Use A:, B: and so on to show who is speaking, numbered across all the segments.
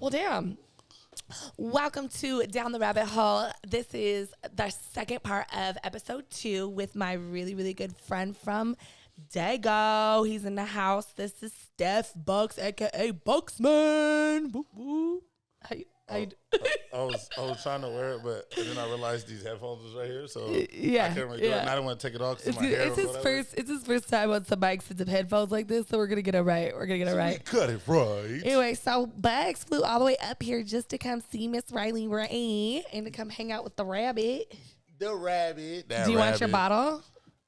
A: Well, damn. Welcome to Down the Rabbit Hole. This is the second part of episode 2 with my really, really good friend from Dago. He's in the house. This is Steph Bucks, a.k.a. Bucksman. Woo, woo.
B: I was trying to wear it, but then I realized these headphones was right here, so
A: yeah,
B: I can't really do it. And I don't want to take it off because my hair.
A: It's his first time on some expensive headphones like this, so we're gonna get it right. We're gonna get it right.
B: Cut it right.
A: Anyway, so Bugs flew all the way up here just to come see Miss Rylee Rabbits and to come hang out with the rabbit.
B: The rabbit.
A: Do you want your bottle?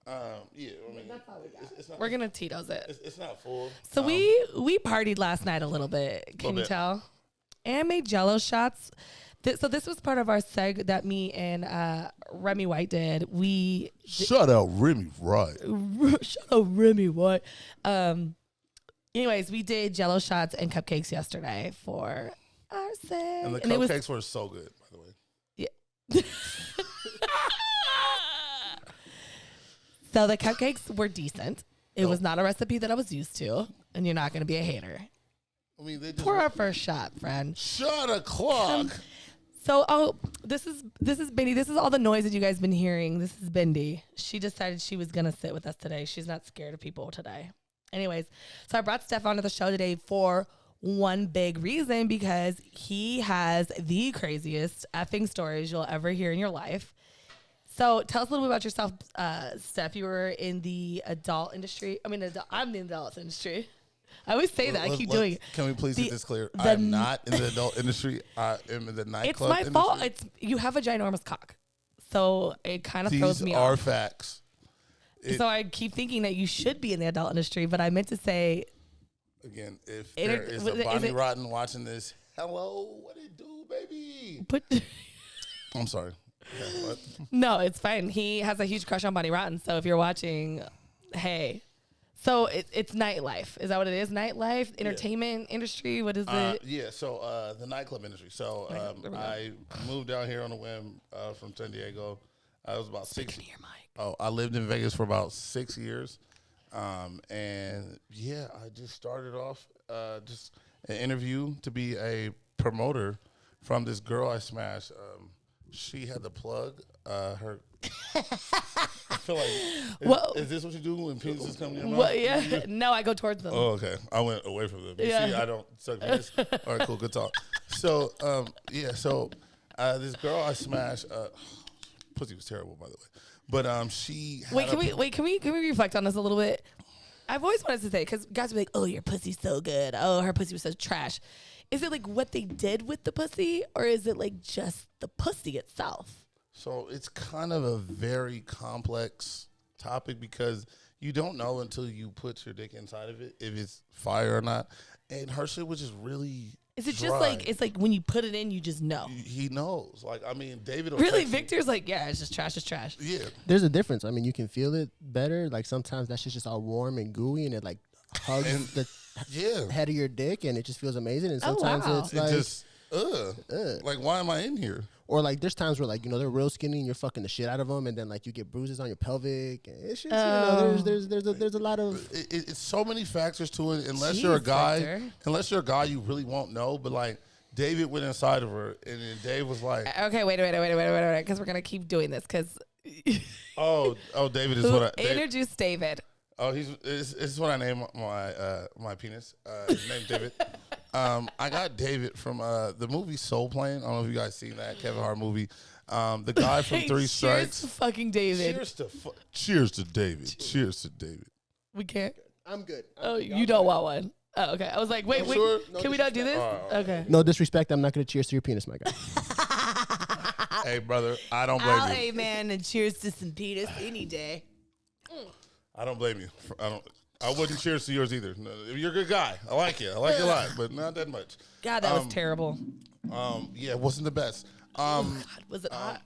B: Yeah, I mean,
A: that's all we got. It's not, we're gonna Tito's it.
B: It's not full.
A: So we partied last night a little bit. Can you tell? And made Jello shots. So this was part of our seg that me and Remy White did.
B: Shut out Remy White.
A: Shut up, Remy White. Anyways, we did Jello shots and cupcakes yesterday for our seg.
B: And the cupcakes were so good, by the way.
A: Yeah. So the cupcakes were decent. It was not a recipe that I was used to, and you're not going to be a hater.
B: I mean, they just
A: pour our first shot, friend.
B: Shot o'clock.
A: This is Bindi. This is all the noise that you guys been hearing. This is Bindi. She decided she was gonna sit with us today. She's not scared of people today. Anyways, so I brought Steph onto the show today for one big reason, because he has the craziest effing stories you'll ever hear in your life. So tell us a little bit about yourself, Steph. You were in the adult industry. I'm in the adult industry. I always say that. I keep doing it.
B: Can we please get this clear? I'm not in the adult industry. I am in the nightclub industry.
A: It's my fault. You have a ginormous cock. So it kind of throws me off.
B: These are facts.
A: So I keep thinking that you should be in the adult industry, but I meant to say...
B: Again, if there is a Bonnie Rotten watching this, hello, what it do, baby? I'm sorry. Yeah, what?
A: No, it's fine. He has a huge crush on Bonnie Rotten, so if you're watching, hey... So it's nightlife. Is that what it is? Nightlife, entertainment industry? What is it?
B: Yeah, so the nightclub industry. So I moved down here on a whim from San Diego. I was about 6 years. I lived in Vegas for about 6 years. And yeah, I just started off just an interview to be a promoter from this girl I smashed. She had the plug. Her. I feel like, is this what you do when penises come to your mouth?
A: Well, yeah. No, I go towards them.
B: Oh, okay. I went away from them. Yeah. See, I don't suck penis. All right, cool. Good talk. So, this girl I smashed, pussy was terrible, by the way. But she had
A: Can we reflect on this a little bit? I've always wanted to say, because guys will be like, oh, your pussy's so good. Oh, her pussy was so trash. Is it like what they did with the pussy, or is it like just the pussy itself?
B: So it's kind of a very complex topic, because you don't know until you put your dick inside of it if it's fire or not. And her shit was just really
A: Is it
B: dry.
A: just like, it's like when you put it in, you just know?
B: He knows. Like, I mean, David will
A: really, Victor's like, yeah, it's just trash, it's trash.
B: Yeah.
C: There's a difference. I mean, you can feel it better. Like, sometimes that shit's just all warm and gooey, and it, like, hugs the head of your dick, and it just feels amazing. And sometimes it's like...
B: just, like, why am I in here?
C: Or, like, there's times where, like, you know, they're real skinny and you're fucking the shit out of them, and then, like, you get bruises on your pelvic. And it's just, you know, there's a lot of...
B: It's so many factors to it. Unless you're a guy, you really won't know. But, like, David went inside of her, and then Dave was like...
A: Okay, wait, because we're going to keep doing this, because...
B: David is what I...
A: Introduce David.
B: Oh, this is what I named my penis. His name's David. I got David from the movie Soul Plane. I don't know if you guys seen that Kevin Hart movie. The guy from Three Strikes.
A: Cheers to fucking David.
B: Cheers to David. Cheers to David.
A: We can't.
C: I'm good.
A: You don't want one. Oh, okay. I was like, wait.
B: Sure?
A: Can we not do this? Okay.
C: No disrespect. I'm not going to cheers to your penis, my guy.
B: Hey, brother. I don't blame you.
A: Hey, man, and cheers to some penis any day.
B: I don't blame you. I wouldn't cheers to yours either. No, you're a good guy. I like you. I like you a lot, but not that much.
A: God, that was terrible.
B: Yeah, it wasn't the best.
A: God, was it hot?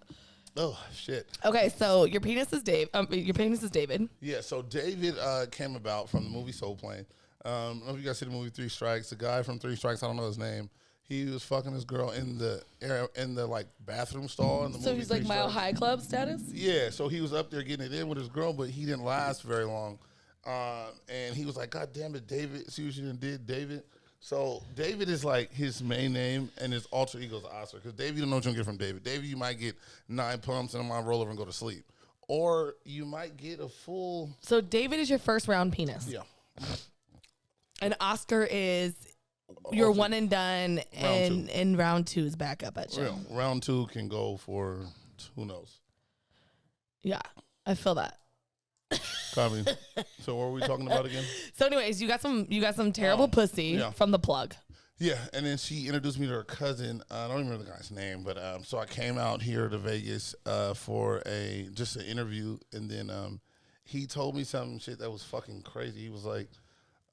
B: Oh shit.
A: Okay, so your penis is Dave. Your penis is David.
B: Yeah, so David came about from the movie Soul Plane. I don't know if you guys see the movie Three Strikes. The guy from Three Strikes, I don't know his name. He was fucking this girl in the like bathroom stall in the movie.
A: So he's like Mile High Club status?
B: Yeah, so he was up there getting it in with his girl, but he didn't last very long. And he was like, God damn it, David, see what you done did, David. So David is like his main name, and his alter ego is Oscar. Because David, you don't know what you're going to get from David. David, you might get 9 pumps, and I might roll over and go to sleep. Or you might get a full...
A: So David is your first round penis.
B: Yeah.
A: And Oscar is your one and done, and round 2 is back up at you.
B: Yeah. Round 2 can go for who knows.
A: Yeah, I feel that.
B: Copy. So what were we talking about again?
A: So anyways, you got some terrible pussy from the plug.
B: Yeah, and then she introduced me to her cousin. I don't even remember the guy's name, but so I came out here to Vegas for just an interview, and then he told me some shit that was fucking crazy. He was like,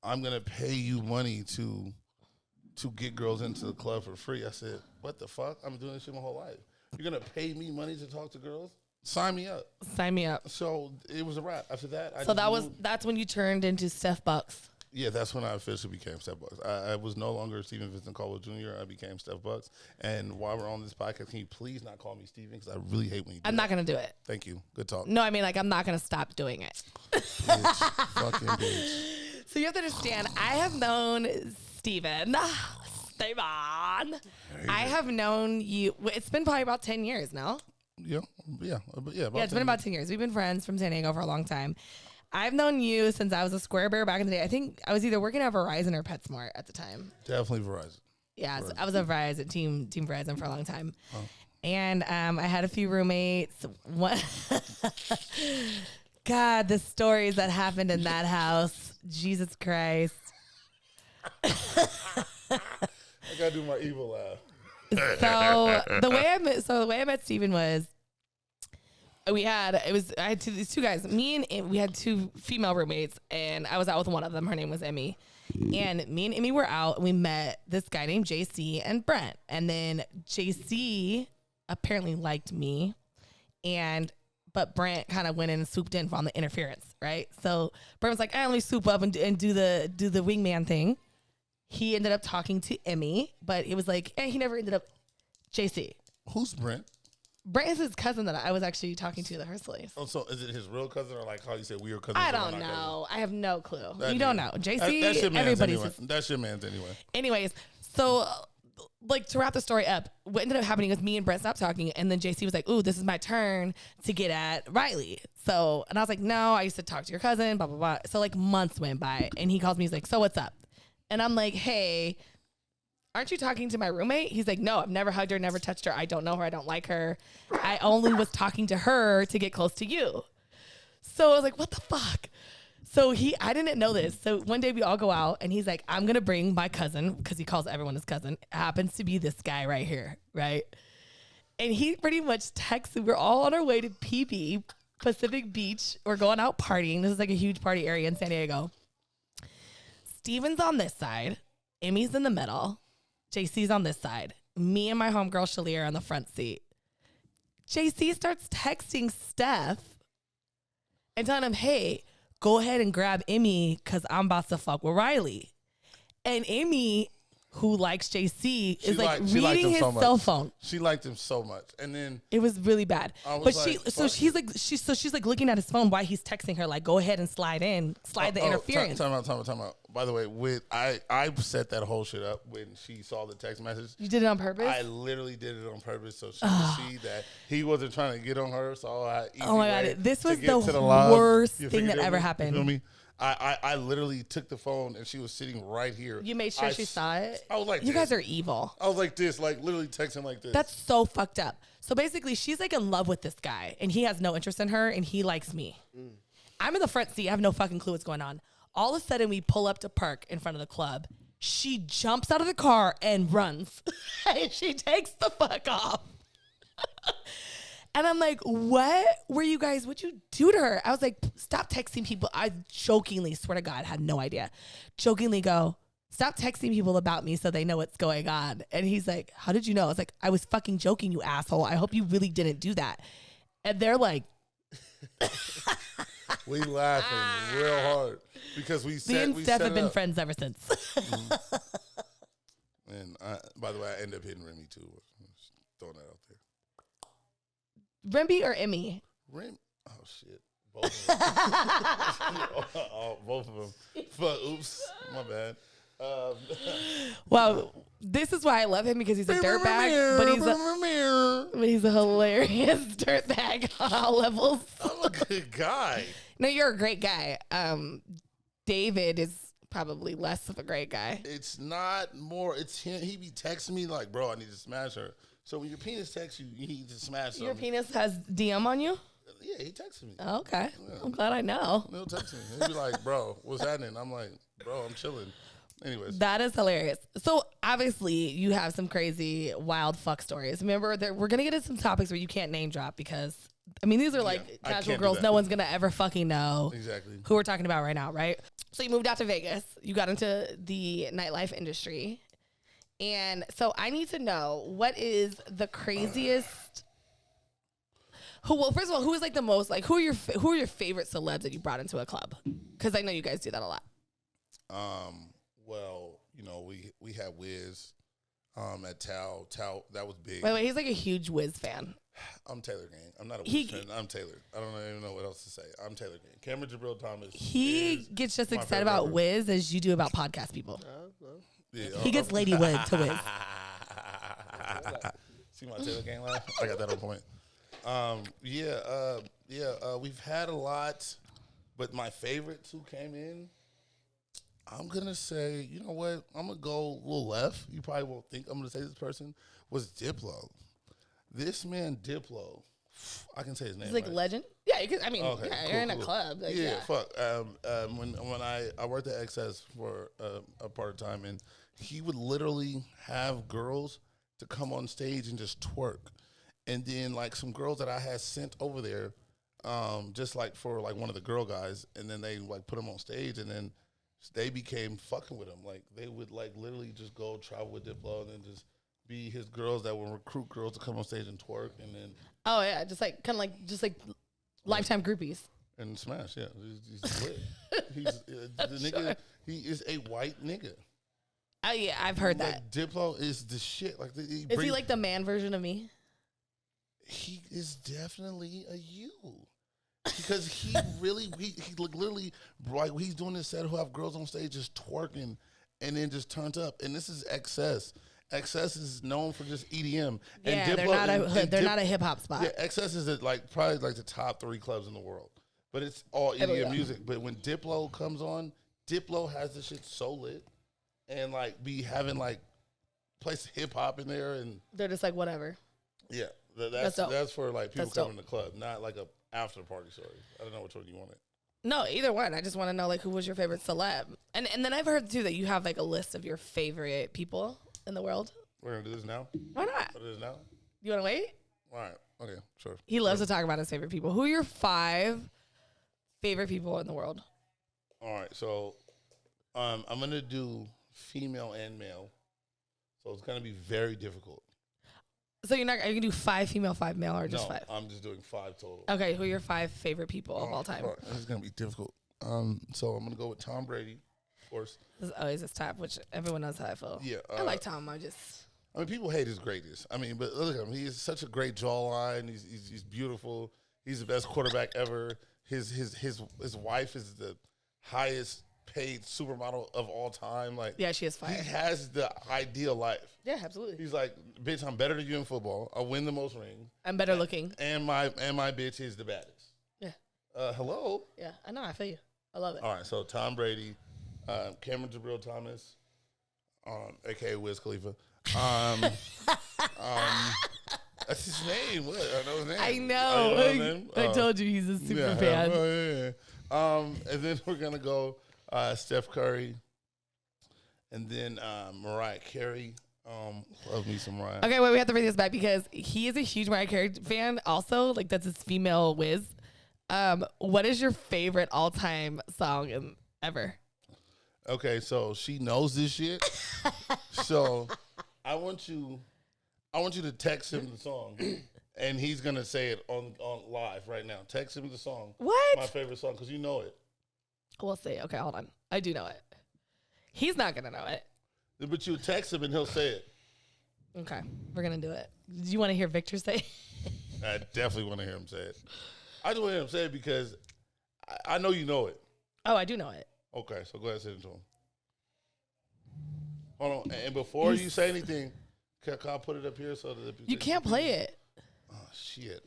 B: "I'm gonna pay you money to get girls into the club for free." I said, "What the fuck? I'm doing this shit my whole life. You're gonna pay me money to talk to girls? Sign me up."
A: Sign me up.
B: So it was a wrap. After that,
A: that's when you turned into Steph Bucks.
B: Yeah, that's when I officially became Steph Bucks. I was no longer Stephen Vincent Caldwell Jr. I became Steph Bucks. And while we're on this podcast, can you please not call me Stephen? Because I really hate when you do
A: I'm not going to do it.
B: Thank you. Good talk.
A: No, I mean, like, I'm not going to stop doing it.
B: Bitch. Fucking bitch.
A: So you have to understand, I have known Stephen. I have known you. It's been probably about 10 years now.
B: Yeah.
A: It's been about 10 years. We've been friends from San Diego for a long time. I've known you since I was a Square Bear back in the day. I think I was either working at Verizon or PetSmart at the time.
B: Definitely Verizon.
A: Yeah, so I was a Verizon team Verizon for a long time. Oh. And I had a few roommates. God, the stories that happened in that house. Jesus Christ.
B: I gotta do my evil laugh.
A: So the way I met Steven was I had these 2 guys. We had 2 female roommates, and I was out with one of them. Her name was Emmy. And me and Emmy were out, and we met this guy named JC and Brent. And then JC apparently liked me, but Brent kind of went in and swooped in on the interference, right? So Brent was like, "I only swoop up and do the wingman thing." He ended up talking to Emmy, but it was like, he never ended up JC.
B: Who's Brent?
A: Brent is his cousin that I was actually talking to at Hercules.
B: Oh, so is it his real cousin, or like how you said we were cousins?
A: I don't know. I have no clue.
B: You
A: don't know. JC,
B: that's your man's
A: everybody's
B: anyway. That's your man's anyway.
A: Anyways, so like to wrap the story up, what ended up happening was me and Brent stopped talking, and then JC was like, "Ooh, this is my turn to get at Rylee." So, and I was like, "No, I used to talk to your cousin, blah, blah, blah." So like months went by, and he calls me, he's like, "So what's up?" And I'm like, "Hey, aren't you talking to my roommate?" He's like, "No, I've never hugged her, never touched her. I don't know her. I don't like her. I only was talking to her to get close to you." So I was like, "What the fuck?" So I didn't know this. So one day we all go out, and he's like, "I'm going to bring my cousin," because he calls everyone his cousin. It happens to be this guy right here, right? And he pretty much texted, we're all on our way to PB, Pacific Beach. We're going out partying. This is like a huge party area in San Diego. Steven's on this side. Emmy's in the middle. JC's on this side. Me and my homegirl Shalir on the front seat. JC starts texting Steph and telling him, "Hey, go ahead and grab Emmy because I'm about to fuck with Rylee." And Emmy, who likes JC, is like reading his cell phone.
B: She liked him so much, and then
A: it was really bad. But she's like looking at his phone while he's texting her, like, "Go ahead and slide the interference."
B: Time out. By the way, I set that whole shit up when she saw the text message.
A: You did it on purpose?
B: I literally did it on purpose so she could see that he wasn't trying to get on her. So
A: oh my God, this was the worst thing that ever happened.
B: You feel me? I literally took the phone and she was sitting right here.
A: You made sure she saw it?
B: I was like,
A: you guys are evil.
B: I was like this, like literally texting like this.
A: That's so fucked up. So basically, she's like in love with this guy and he has no interest in her and he likes me. I'm in the front seat. I have no fucking clue what's going on. All of a sudden, we pull up to park in front of the club. She jumps out of the car and runs. And she takes the fuck off. And I'm like, "What were you guys, what'd you do to her?" I was like, "Stop texting people." I jokingly, swear to God, had no idea. Jokingly go, "Stop texting people about me so they know what's going on." And he's like, "How did you know?" I was like, "I was fucking joking, you asshole. I hope you really didn't do that." And they're like,
B: we laughing real hard because we
A: me and Steph have been friends ever since.
B: And by the way, I ended up hitting Remy too. Just throwing that out there.
A: Remy or Emmy?
B: Oh shit, both of them. Both of them. But oops, my bad.
A: Well, this is why I love him, because he's a dirtbag, but he's a hilarious dirtbag on all levels.
B: I'm a good guy.
A: No, you're a great guy. David is probably less of a great guy.
B: It's not more. It's him. He be texting me like, bro, I need to smash her. So when your penis texts you, you need to smash something.
A: Your penis has DM on you?
B: Yeah, he texted me.
A: Okay. Yeah. I'm glad I know.
B: He'll text me. He'll be like, bro, what's happening? I'm like, bro, I'm chilling. Anyways.
A: That is hilarious. So obviously you have some crazy wild fuck stories. Remember, we're going to get into some topics where you can't name drop, because, I mean, these are like casual girls no one's going to ever fucking know
B: exactly
A: who we're talking about right now, right? So you moved out to Vegas. You got into the nightlife industry. And so I need to know, what is the craziest... Well, first of all, who is like the most, like, who are your favorite celebs that you brought into a club? Because I know you guys do that a lot.
B: Well, you know, we had Wiz at Tao. Tao, that was big.
A: By the way, he's like a huge Wiz fan.
B: I'm Taylor Gang. I'm not a Wiz fan. I'm Taylor. I don't even know what else to say. I'm Taylor Gang. Cameron Jabril Thomas.
A: He gets just excited about Wiz as you do about podcast people. Yeah, he gets Lady Wiz to Wiz.
B: See my Taylor Gang laugh? I got that on point. We've had a lot, but my favorites who came in, I'm going to say, you know what? I'm going to go a little left. You probably won't think I'm going to say this person, was Diplo. This man, Diplo, I can say his name.
A: He's like
B: right?
A: Legend? Yeah, you can, I mean, okay, yeah, cool, you're in a club. Like,
B: fuck. When I worked at XS for a part of time, and he would literally have girls to come on stage and just twerk. And then, like, some girls that I had sent over there, just, like, for, like, one of the girl guys, and then they, like, put them on stage, and then they became fucking with him. Like, they would, like, literally just go travel with Diplo and then just be his girls that would recruit girls to come on stage and twerk, and then...
A: Oh, yeah, just, like, kind of like, just, like, lifetime groupies.
B: And smash, yeah. He's lit. The nigga, he is a white nigga.
A: Oh, yeah, I've heard that.
B: Like, Diplo is the shit. Like,
A: is he, like, the man version of me?
B: He is definitely a you, because he really he literally, like, he's doing this set, who have girls on stage just twerking and then just turns up. And this is XS. XS is known for just EDM.
A: Yeah,
B: and Diplo,
A: they're not a hip hop spot.
B: Yeah, XS is probably like the top 3 clubs in the world, but it's all EDM music. But when Diplo comes on, Diplo has this shit so lit, and like be having like place hip hop in there, and
A: they're just like whatever.
B: Yeah. That's for like people coming to the club, not like a after party story. I don't know which one you wanted.
A: No, either one. I just want to know, like, who was your favorite celeb? And then I've heard too that you have like a list of your favorite people in the world.
B: We're gonna do this now.
A: Why not?
B: Do this now.
A: You want to wait?
B: All right. Okay. Sure.
A: He loves to talk about his favorite people. Who are your 5 favorite people in the world?
B: All right. So, I'm gonna do female and male. So it's gonna be very difficult.
A: So are you can do 5 female, 5 male, or just 5?
B: I'm just doing 5 total.
A: Okay, who are your 5 favorite people of all time?
B: This is gonna be difficult. So I'm gonna go with Tom Brady, of course.
A: This is always his top, which everyone knows how I feel.
B: Yeah,
A: I like Tom. I
B: mean, people hate his greatness. I mean, but look at him. He has such a great jawline. He's beautiful. He's the best quarterback ever. His wife is the highest paid supermodel of all time. Like,
A: yeah, she is fire.
B: He has the ideal life.
A: Yeah, absolutely.
B: He's like, bitch, I'm better than you in football. I win the most rings.
A: I'm better looking.
B: And my bitch is the baddest.
A: Yeah.
B: Hello.
A: Yeah, I know. I feel you. I love it.
B: All right, so Tom Brady, Cameron Jabril Thomas, aka Wiz Khalifa. That's his name. What? I know his name.
A: I know. I told you he's a super fan.
B: And then we're gonna go Steph Curry, and then Mariah Carey. Love me some Mariah.
A: Okay, wait, we have to bring this back because he is a huge Mariah Carey fan. Also, like, that's his female Wiz. What is your favorite all-time song ever?
B: Okay, so she knows this shit. So I want you to text him the song, and he's gonna say it on live right now. Text him the song.
A: What?
B: My favorite song, because you know it.
A: We'll see. Okay, hold on. I do know it. He's not gonna know it.
B: But you text him and he'll say it.
A: Okay, we're gonna do it. Do you want to hear Victor say it?
B: I definitely want to hear him say it. I just want to hear him say it because I know you know it.
A: Oh, I do know it.
B: Okay, so go ahead and send it to him. Hold on. And before you say anything, can I put it up here so that
A: you can't play it?
B: Oh shit.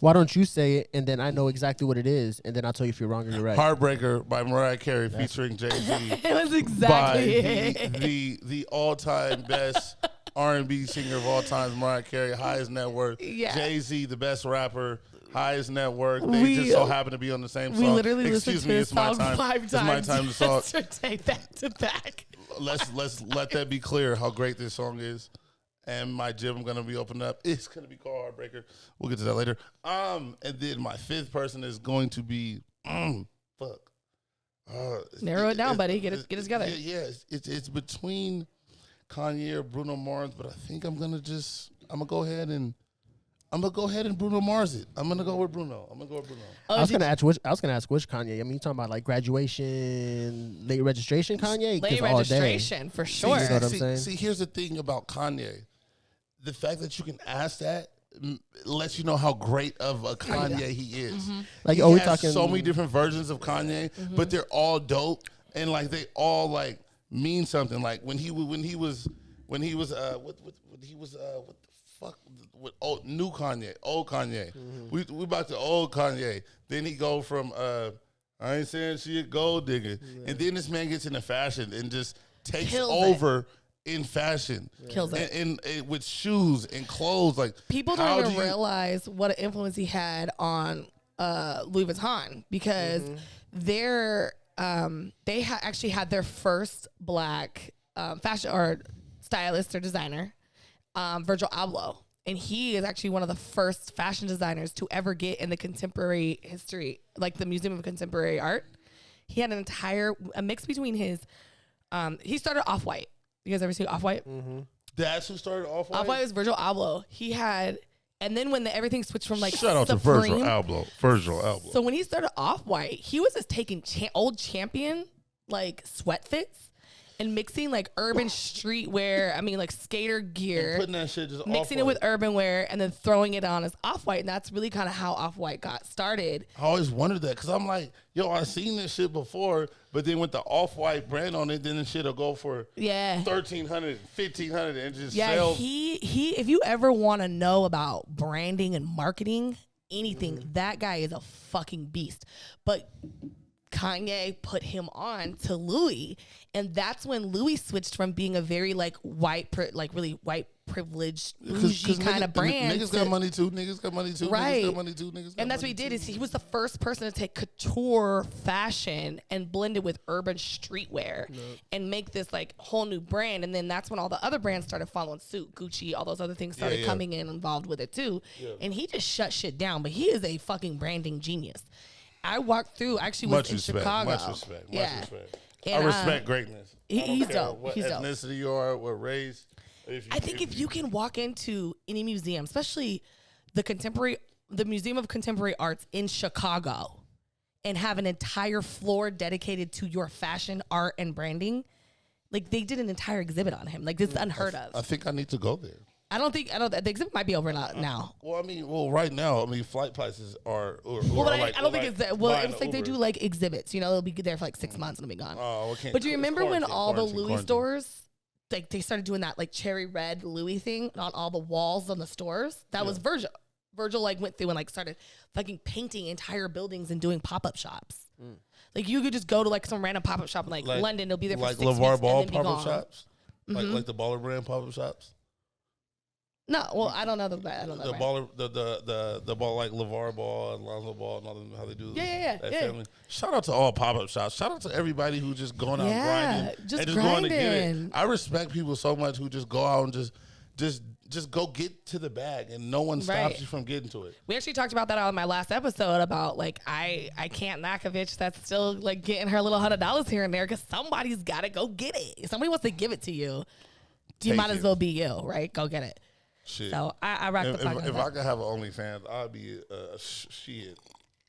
C: Why don't you say it, and then I know exactly what it is, and then I'll tell you if you're wrong or you're right.
B: Heartbreaker by Mariah Carey featuring Jay-Z.
A: It was exactly
B: the all-time best R&B singer of all time, Mariah Carey, highest net worth.
A: Yeah.
B: Jay-Z, the best rapper, highest net worth. They just so happen to be on the same song.
A: We literally listened
B: Excuse
A: to
B: me,
A: this
B: it's my
A: song
B: time.
A: 5 times.
B: It's my time to talk.
A: Yesterday, back to back.
B: Let's let that be clear how great this song is. And my gym gonna be opened up. It's gonna be called Heartbreaker. We'll get to that later. And then my fifth person is going to be fuck.
A: Narrow it down, buddy. Get it together.
B: Yeah, it's between Kanye or Bruno Mars, but I think I'm gonna go ahead and Bruno Mars it. I'm gonna go with Bruno.
C: I was gonna ask which Kanye. I mean, you talking about like graduation, late registration Kanye?
A: Late registration for sure.
C: You know what I'm saying?
B: See, here's the thing about Kanye. The fact that you can ask that lets you know how great of a Kanye he is.
A: Mm-hmm.
C: Like,
B: he
C: we
B: has
C: talking
B: so many different versions of Kanye, but they're all dope and like they all like mean something. Like when he was what the fuck with new Kanye, old Kanye. We about to old Kanye. Then he go from I ain't saying she a gold digger, and then this man gets into fashion and just takes
A: Kills
B: over. In fashion,
A: Kills it.
B: And with shoes and clothes, like
A: people don't even realize what an influence he had on Louis Vuitton because they actually had their first black fashion or stylist or designer, Virgil Abloh, and he is actually one of the first fashion designers to ever get in the contemporary history, like the Museum of Contemporary Art. He had a mix between his. He started Off-White. You guys ever see Off-White?
B: Mm-hmm. That's who started Off-White?
A: Off-White was Virgil Abloh. He had, and then when everything switched from like
B: shout out to Virgil Abloh.
A: So when he started Off-White, he was just taking old Champion like sweat fits and mixing like urban streetwear. I mean like skater gear.
B: And putting that shit just
A: mixing it with urban wear and then throwing it on as Off-White. And that's really kind of how Off-White got started.
B: I always wondered that because I'm like, yo, I've seen this shit before, but then with the Off-White brand on it, then the shit'll go for $1,300, $1,500 and just sell.
A: He if you ever want to know about branding and marketing, anything, that guy is a fucking beast. But Kanye put him on to Louis, and that's when Louis switched from being a very like really white privileged bougie kind of brand.
B: Niggas got money too. Niggas got money too.
A: Right.
B: Niggas got money too.
A: And that's what he did is he was the first person to take couture fashion and blend it with urban streetwear and make this like whole new brand. And then that's when all the other brands started following suit. Gucci, all those other things started coming in involved with it too. Yeah. And he just shut shit down. But he is a fucking branding genius. I walked through, actually was in Chicago.
B: Much respect.
A: And,
B: I respect greatness.
A: He's dope.
B: What
A: he's
B: ethnicity you are, what race.
A: I think if you can walk into any museum, especially the Museum of Contemporary Arts in Chicago, and have an entire floor dedicated to your fashion, art, and branding, like they did an entire exhibit on him. Like this is unheard of.
B: I think I need to go there.
A: The exhibit might be over now.
B: Right now, flight prices are.
A: I don't think it's that. Well, it's like they do like exhibits. You know, they'll be there for like 6 months and they'll be gone.
B: Oh, okay.
A: But do you remember when all the Louis stores, like they started doing that like cherry red Louis thing on all the walls on the stores? That was Virgil. Virgil like went through and like started fucking painting entire buildings and doing pop-up shops. Like you could just go to like some random pop-up shop in like London. It'll be there for 6 weeks.
B: Like LeVar Ball
A: and then
B: pop-up shops?
A: Mm-hmm.
B: Like the Baller brand pop-up shops?
A: No, well, I don't know the
B: baller, the ball like LeVar Ball and Lonzo Ball and all them, how they do that family. Shout out to all pop-up shops. Shout out to everybody who just going out grinding
A: just
B: going to get it. I respect people so much who just go out and just go get to the bag and no one stops you from getting to it.
A: We actually talked about that on my last episode about like I can't knock a bitch that's still like getting her little $100 here and there because somebody's got to go get it. If somebody wants to give it to you, you might as well be you, right? Go get it.
B: Shit.
A: So I rock the fuck.
B: If I could have an OnlyFans, I'd be shit.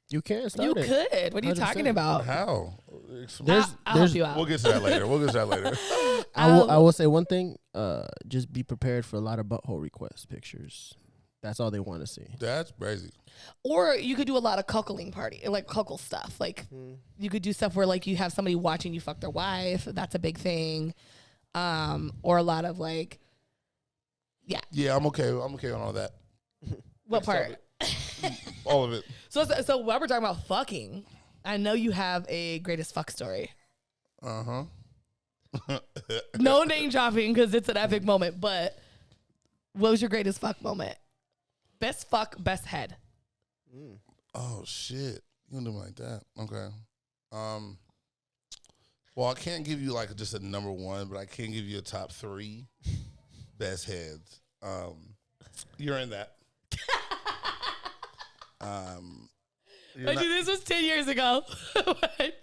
C: You can start
A: it. You could. What are you
C: 100%.
A: talking about?
B: How?
A: I'll help you out.
B: We'll get to that later.
C: I will say one thing. Just be prepared for a lot of butthole request pictures. That's all they want to see.
B: That's crazy.
A: Or you could do a lot of cuckolding like cuckold stuff. Like you could do stuff where like you have somebody watching you fuck their wife. That's a big thing. or a lot of like, yeah.
B: Yeah, I'm okay. I'm okay on all that.
A: What part?
B: All of it.
A: So while we're talking about fucking, I know you have a greatest fuck story. No name dropping because it's an epic moment, but what was your greatest fuck moment? Best fuck, best head.
B: Oh shit. You don't do it like that. Okay. Well, I can't give you like just a number one, but I can give you a top 3 best heads. You're in that.
A: This was 10 years ago.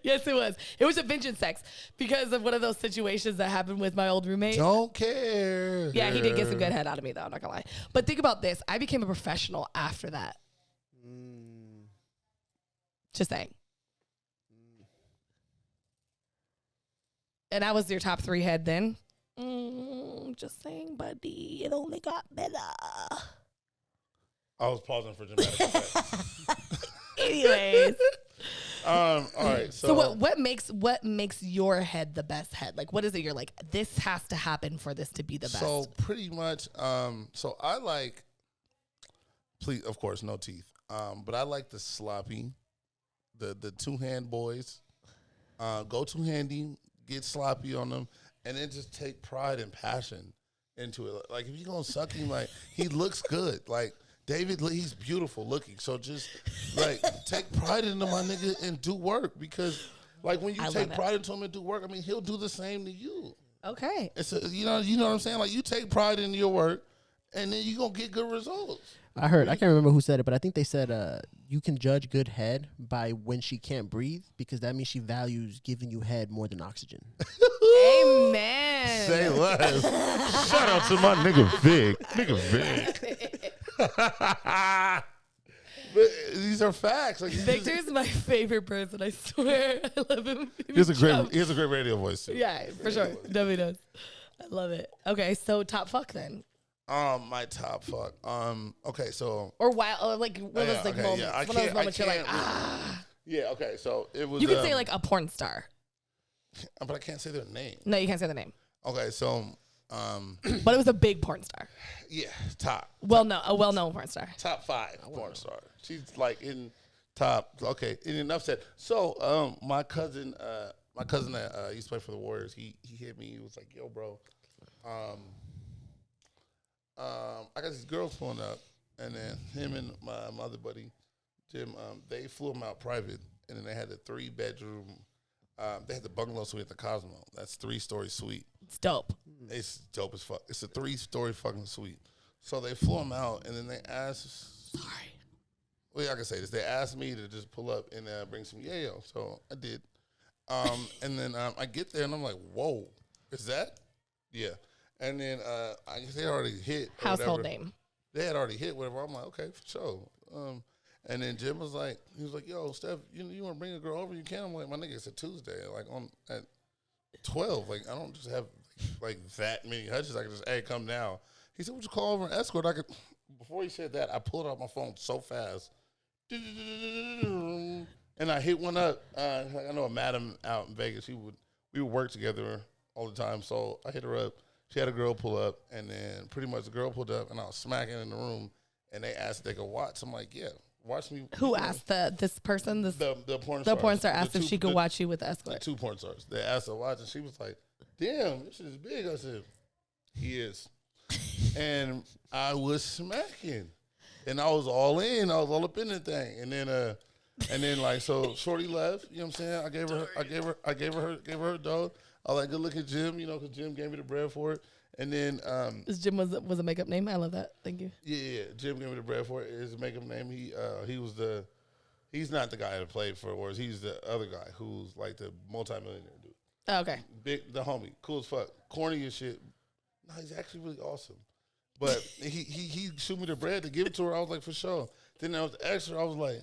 A: Yes, it was. It was a vengeance sex because of one of those situations that happened with my old roommate.
B: Don't care.
A: Yeah, he did get some good head out of me, though. I'm not going to lie. But think about this. I became a professional after that. Just saying. And I was your top 3 head then. Just saying, buddy. It only got better.
B: I was pausing for dramatic effect.
A: Anyways.
B: All right.
A: So what makes your head the best head? Like, what is it you're like, this has to happen for this to be the best?
B: So pretty much, so I like, please, of course, no teeth. But I like the sloppy, the 2-hand boys. Go 2-handy, get sloppy on them, and then just take pride and passion into it. Like, if you're going to suck him, like, he looks good. Like, David, he's beautiful looking. So just, like, take pride into my nigga and do work. Because, like, when you take pride into him and do work, I mean, he'll do the same to you.
A: Okay.
B: It's you know what I'm saying? Like, you take pride in your work, and then you're going to get good results.
C: I can't remember who said it, but I think they said you can judge good head by when she can't breathe, because that means she values giving you head more than oxygen.
A: Amen.
B: Say less. Shout out to my nigga Vic. Nigga Vic. But these are facts. Like,
A: Victor's my favorite person. I swear, I love him.
B: He has a great radio voice too.
A: Yeah, for sure. Definitely does. I love it. Okay, so top fuck then.
B: My top fuck. Okay, so
A: or like one of those like moments.
B: Yeah,
A: one of those moments you're like, ah.
B: Yeah. Okay, so it was.
A: You could say like a porn star.
B: But I can't say their name.
A: No, you can't say the name.
B: Okay, so.
A: But it was a big porn star.
B: Yeah, top.
A: A well-known porn star.
B: Top 5 porn star. She's like in top. Okay, and enough said. So, my cousin that used to play for the Warriors, he hit me. He was like, "Yo, bro, I got these girls pulling up," and then him and my other buddy, Jim, they flew him out private, and then they had a 3-bedroom. They had the bungalow suite at the Cosmo. That's 3-story suite.
A: It's dope.
B: It's dope as fuck. It's a 3-story fucking suite. So they flew him out, and then they asked. Sorry. Well, I can say this. They asked me to just pull up and bring some yayo. So I did. And then I get there, and I'm like, whoa, is that? Yeah. And then I guess they already hit.
A: Household name.
B: They had already hit whatever. I'm like, okay, for sure. And then Jim was like, yo, Steph, you want to bring a girl over? You can. I'm like, my nigga, it's a Tuesday. Like, at 12. Like, I don't just have, like that many hutches. I can just, hey, come now. He said, would you call over an escort? Before he said that, I pulled out my phone so fast. And I hit one up. I know a madam out in Vegas. We would work together all the time. So I hit her up. She had a girl pull up. And then pretty much the girl pulled up. And I was smacking in the room. And they asked if they could watch. I'm like, yeah. Watch me.
A: Who asked this person? The porn star. The porn star asked if she could watch you with the escort.
B: The 2 porn stars. They asked her to watch, and she was like, "Damn, this is big." I said, "He is," and I was smacking, and I was all in. I was all up in the thing, and then like so, Shorty left. You know what I'm saying? I gave her her dog. I was like, good look at Jim, because Jim gave me the bread for it. And then
A: Jim was a makeup name. I love that. Thank you.
B: Yeah. Jim gave me the bread for it. His makeup name. He's not the guy that played for Warriors. He's the other guy who's like the multimillionaire dude.
A: Oh, okay.
B: The homie, cool as fuck, corny as shit. No, he's actually really awesome. But he shoot me the bread to give it to her. I was like, for sure. Then there was the extra. I was like.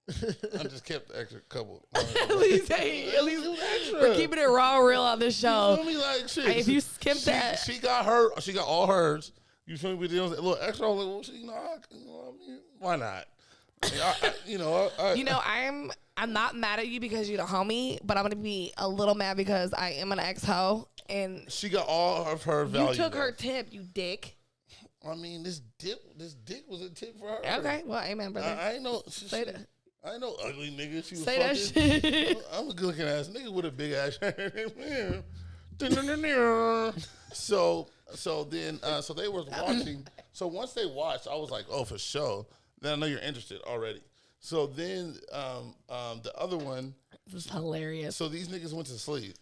B: I just kept the extra couple.
A: At least we're keeping it raw and real on this show.
B: You feel me? Like, shit.
A: If you skip that.
B: She got all hers. You feel me? With a little extra. I was like, well, why not?
A: I'm not mad at you because you're the homie, but I'm gonna be a little mad because I am an ex-hoe and
B: she got all of her value.
A: You took her tip, you dick.
B: I mean, this dick was a tip for her.
A: Okay, well, amen, brother.
B: I ain't know.
A: Say that.
B: I ain't no ugly nigga. She was
A: Say that shit.
B: I'm a good looking ass nigga with a big ass. So then they was watching. So once they watched, I was like, oh, for sure. Then I know you're interested already. So then the other one.
A: This is hilarious.
B: So these niggas went to sleep.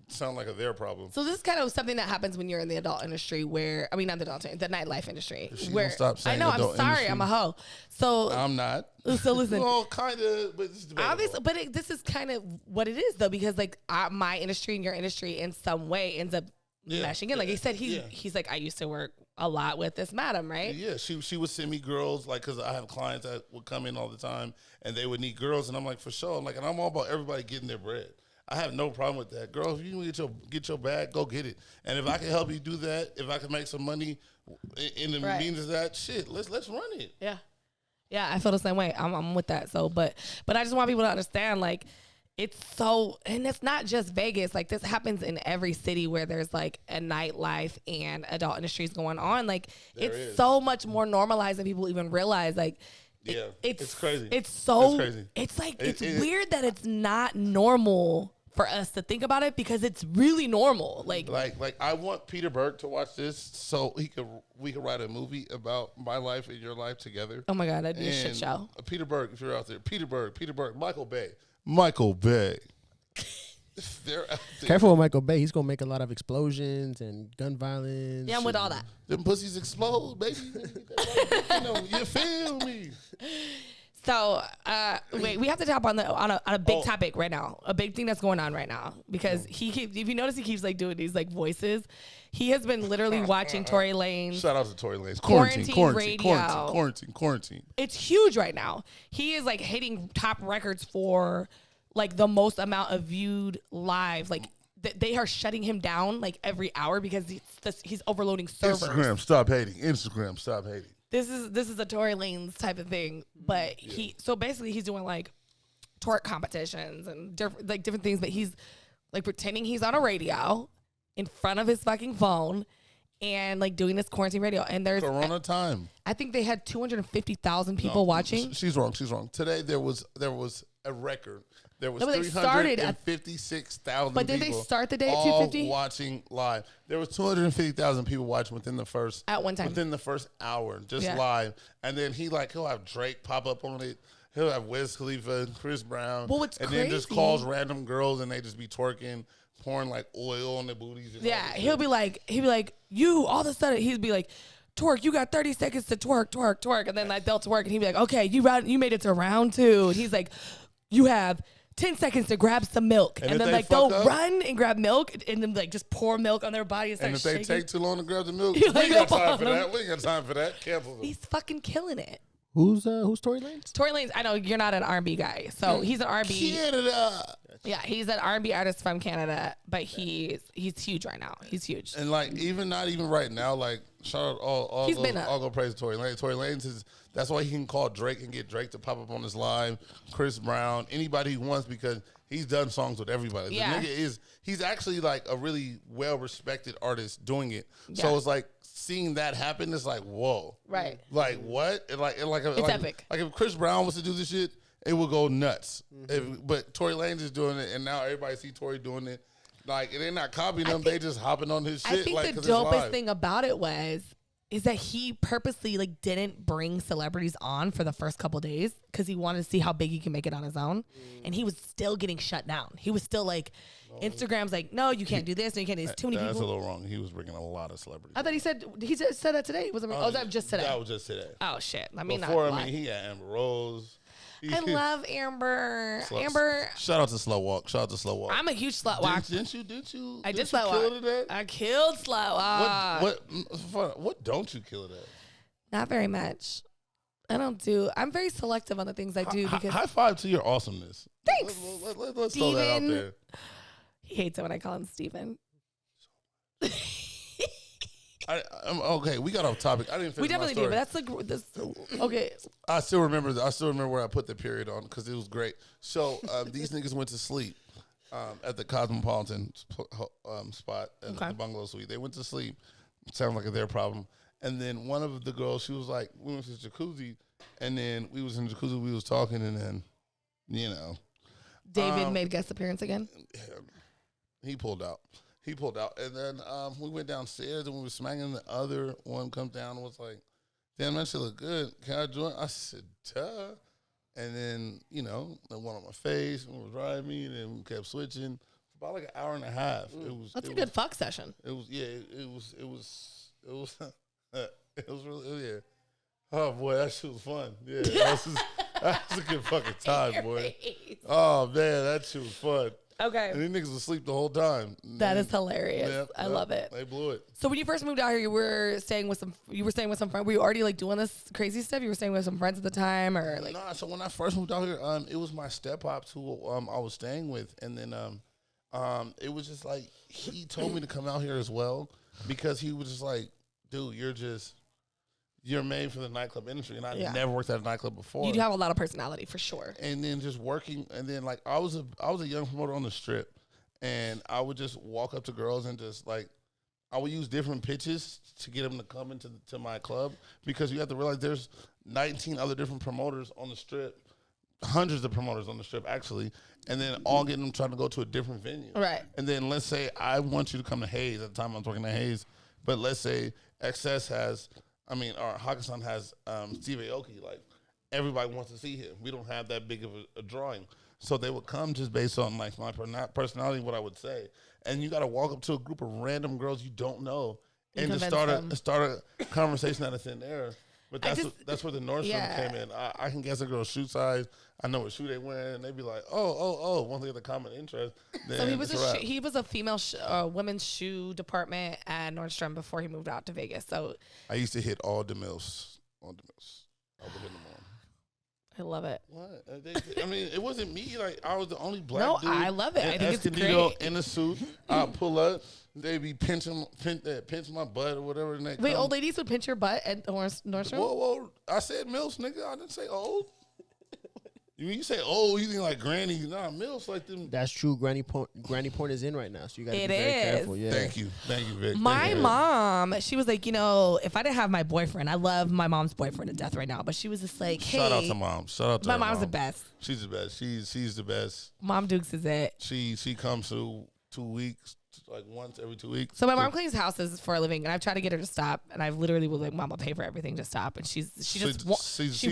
B: Sound like their problem.
A: So this is kind of something that happens when you're in the adult industry where, I mean, not the adult, the nightlife industry. Where,
B: stop saying
A: I know, I'm sorry,
B: industry.
A: I'm a hoe. So
B: I'm not.
A: So listen.
B: Well, kind of, but it's debatable.
A: Obviously, but this is kind of what it is, though, because like my industry and your industry in some way ends up meshing in. Like he said, he's like, I used to work a lot with this madam, right?
B: Yeah, she would send me girls, like, because I have clients that would come in all the time, and they would need girls, and I'm like, for sure. I'm like, and I'm all about everybody getting their bread. I have no problem with that. Girl, if you get your bag, go get it. And if I can help you do that, if I can make some money in the means of that, shit, let's run it.
A: Yeah. Yeah, I feel the same way. I'm with that. So, but I just want people to understand, like, it's so, and it's not just Vegas. Like, this happens in every city where there's like a nightlife and adult industries going on. Like, it's so much more normalized than people even realize. Like,
B: yeah, it's crazy.
A: It's crazy. It's like, it's weird that it's not normal for us to think about it because it's really normal. Like
B: I want Peter Berg to watch this so we could write a movie about my life and your life together.
A: Oh my God, that'd be a shit show.
B: Peter Berg, if you're out there, Peter Berg, Michael Bay. They're out there.
C: Careful with Michael Bay. He's gonna make a lot of explosions and gun violence.
A: Yeah, I'm with all that.
B: Them pussies explode, baby. You feel me?
A: So, wait, we have to talk on a big topic right now, a big thing that's going on right now, because if you notice, he keeps like doing these like voices. He has been literally watching Tory Lanez.
B: Shout out to Tory Lanez. Quarantine.
A: It's huge right now. He is like hitting top records for like the most amount of viewed live. Like they are shutting him down like every hour because he's overloading servers.
B: Instagram, stop hating.
A: This is a Tory Lanez type of thing, but so basically he's doing like twerk competitions and different things, but he's like pretending he's on a radio in front of his fucking phone and like doing this quarantine radio. And there's
B: Corona time.
A: I think they had 250,000 people watching.
B: She's wrong. Today there was a record. There was 356,000
A: But did
B: people
A: they start the day at 250?
B: Watching live. There was 250,000 people watching within the first hour, just live. And then he'll have Drake pop up on it. He'll have Wiz Khalifa, Chris Brown.
A: Well, what's crazy?
B: Then just calls random girls and they just be twerking, pouring like oil on their booties. And
A: he'll be like, you all of a sudden he'd be like, twerk, you got 30 seconds to twerk. And then like they'll twerk and he'd be like, okay, you made it to round 2. And he's like, you have 10 seconds to grab some milk. And then like they'll run and grab milk and then like just pour milk on their body and start
B: shaking. And if
A: shaking.
B: they take too long to grab the milk, we ain't got time for that. We ain't got time for that. Cancel them.
A: He's fucking killing it.
C: Who's Tory Lanez?
A: Tory Lanez, I know you're not an R&B guy. So he's an R&B.
B: Canada.
A: Yeah, he's an R&B artist from Canada, but he's huge right now. He's huge.
B: And like not even right now, like shout out all go praise Tory Lanez. Tory Lanez that's why he can call Drake and get Drake to pop up on his live, Chris Brown, anybody he wants because he's done songs with everybody.
A: Yeah.
B: The nigga he's actually like a really well respected artist doing it. Yeah. So it's like seeing that happen, it's like, whoa.
A: Right.
B: Like what? It's
A: epic.
B: Like if Chris Brown was to do this shit, it would go nuts. But Tory Lanez is doing it, and now everybody see Tory doing it. Like, they're not copying him; they just hopping on his shit.
A: I think
B: like,
A: the dopest thing about it is that he purposely like didn't bring celebrities on for the first couple of days because he wanted to see how big he can make it on his own, and he was still getting shut down. He was still like, Instagram's like, no, you can't do this, no, you can't do this. Too many people.
B: That's a little wrong. He was bringing a lot of celebrities.
A: I thought he said that today. Was that just today?
B: That was just today.
A: Oh shit! I mean,
B: he had Amber Rose.
A: I love Amber.
B: Shout out to Slow Walk.
A: I'm a huge slut walk.
B: Didn't you?
A: I did slut walk. I killed slut walk.
B: What don't you kill it at?
A: Not very much. I'm very selective on the things I do because.
B: High five to your awesomeness.
A: Thanks.
B: Let's throw that out there.
A: He hates it when I call him Steven.
B: Okay, we got off topic. I didn't finish
A: We definitely
B: my story.
A: do, but that's okay.
B: I still remember where I put the period on because it was great. So these niggas went to sleep at the Cosmopolitan spot at the bungalow suite. They went to sleep. Sounded like a their problem. And then one of the girls, she was like, we went to the jacuzzi, and then we was in the jacuzzi, we was talking, and then,
A: David made guest appearance again.
B: He pulled out. And then we went downstairs, and we were smacking. The other one comes down and was like, damn, that shit look good. Can I join? I said, duh. And then, the one on my face, and was riding me, and then we kept switching. About like an hour and a half.
A: That's a good fuck session.
B: It was really, yeah. Oh boy, that shit was fun. Yeah, that was a good fucking time, boy. Oh man, that shit was fun.
A: Okay.
B: And these niggas was asleep the whole time.
A: That is hilarious. I love it.
B: They blew it.
A: So when you first moved out here, you were staying with some friends. Were you already like doing this crazy stuff? You were staying with some friends at the time, or like?
B: Nah. So when I first moved out here, it was my step-pops who I was staying with, and then it was just like he told me to come out here as well because he was just like, dude, you're made for the nightclub industry, and I never worked at a nightclub before.
A: You do have a lot of personality for sure.
B: And then just working, and then like I was a young promoter on the Strip, and I would just walk up to girls and just like I would use different pitches to get them to come into to my club because you have to realize there's 19 other different promoters on the Strip, hundreds of promoters on the Strip actually, and then all getting them trying to go to a different venue.
A: Right.
B: And then let's say I want you to come to Hayes at the time I was working at Hayes, but let's say XS has. Or Hakkasan has Steve Aoki. Like, everybody wants to see him. We don't have that big of a drawing. So they would come just based on, like, my personality, what I would say. And you got to walk up to a group of random girls you don't know and just start a conversation out of thin air. But that's where the Nordstrom came in. I can guess a girl's shoe size. I know what shoe they wear, and they'd be like, oh. Once they get the common interest, then
A: so he was a female women's shoe department at Nordstrom before he moved out to Vegas. So
B: I used to hit all the mills. All the mills. I would hit them all.
A: I love it.
B: What? It wasn't me. Like, I was the only black dude.
A: No, I love it. I think it's great.
B: In a suit. I pull up. They be pinch my butt or whatever.
A: Wait, old ladies would pinch your butt at Nordstrom?
B: Whoa. I said milfs, nigga. I didn't say old. When you say old, you think like granny. Nah, milfs like them.
C: That's true. Granny porn is in right now, so you got to be very careful. Yeah.
B: Thank you, Vic.
A: My mom, she was like, if I didn't have my boyfriend, I love my mom's boyfriend to death right now, but she was just like, hey.
B: Shout out to mom.
A: My mom's the best.
B: She's the best. She's the best.
A: Mom Dukes is it.
B: She comes to 2 weeks. Like once every 2 weeks.
A: So my mom cleans houses for a living, and I've tried to get her to stop, and I've literally was like, "Mom, I'll pay for everything, just stop." And she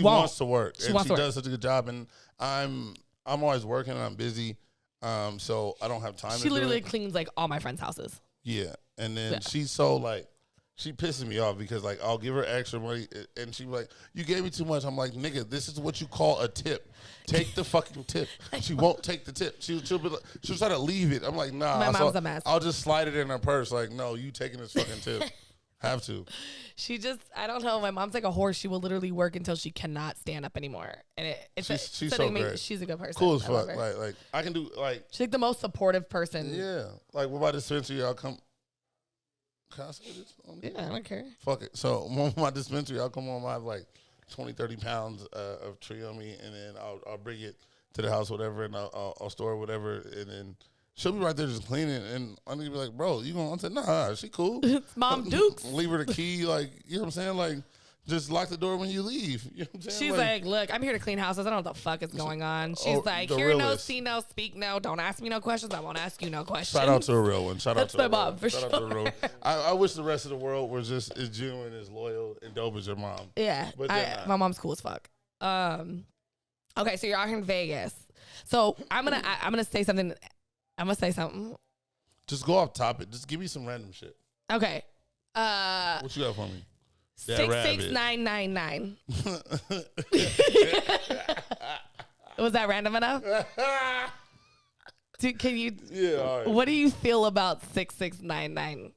B: wants to work,
A: she
B: does such a good job. And I'm always working, and I'm busy, so I don't have time.
A: She literally cleans like all my friends' houses.
B: Yeah, and then she's so like. She pisses me off because, like, I'll give her extra money, and she's like, you gave me too much. I'm like, nigga, this is what you call a tip. Take the fucking tip. She won't take the tip. She'll try to leave it. I'm like, nah.
A: My mom's a mess.
B: I'll just slide it in her purse. Like, no, you taking this fucking tip. Have to.
A: I don't know. My mom's like a horse. She will literally work until she cannot stand up anymore. And
B: she's so great.
A: She's a good person.
B: Cool as fuck. Like, I can do, like.
A: She's like the most supportive person.
B: Yeah. Like, what about dispensary? I'll come. Can I say this?
A: Yeah, I don't care.
B: Fuck it. So, on my dispensary, I'll come on. I have like 20, 30 pounds of tree on me, and then I'll bring it to the house, whatever, and I'll store it, whatever, and then she'll be right there just cleaning, and I'm gonna be like, bro, you gonna? I said, nah, she cool.
A: It's Mom Dukes.
B: Leave her the key, like, you know what I'm saying? Like, just lock the door when you leave. You know what I'm saying?
A: She's like, look, I'm here to clean houses. I don't know what the fuck is going on. She's like, hear no, see no, speak no. Don't ask me no questions. I won't ask you no questions.
B: Shout out to a real one.
A: That's my mom, for
B: Shout
A: sure.
B: out to a real one. I wish the rest of the world was just as genuine, as loyal, and dope as your mom.
A: Yeah, but my mom's cool as fuck. Okay, so you're out here in Vegas. So I'm gonna say something. I'm gonna say something.
B: Just go off topic. Just give me some random shit.
A: Okay.
B: What you got for me?
A: 66999. Was that random enough? Can you?
B: Yeah. All right.
A: What do you feel about 6699?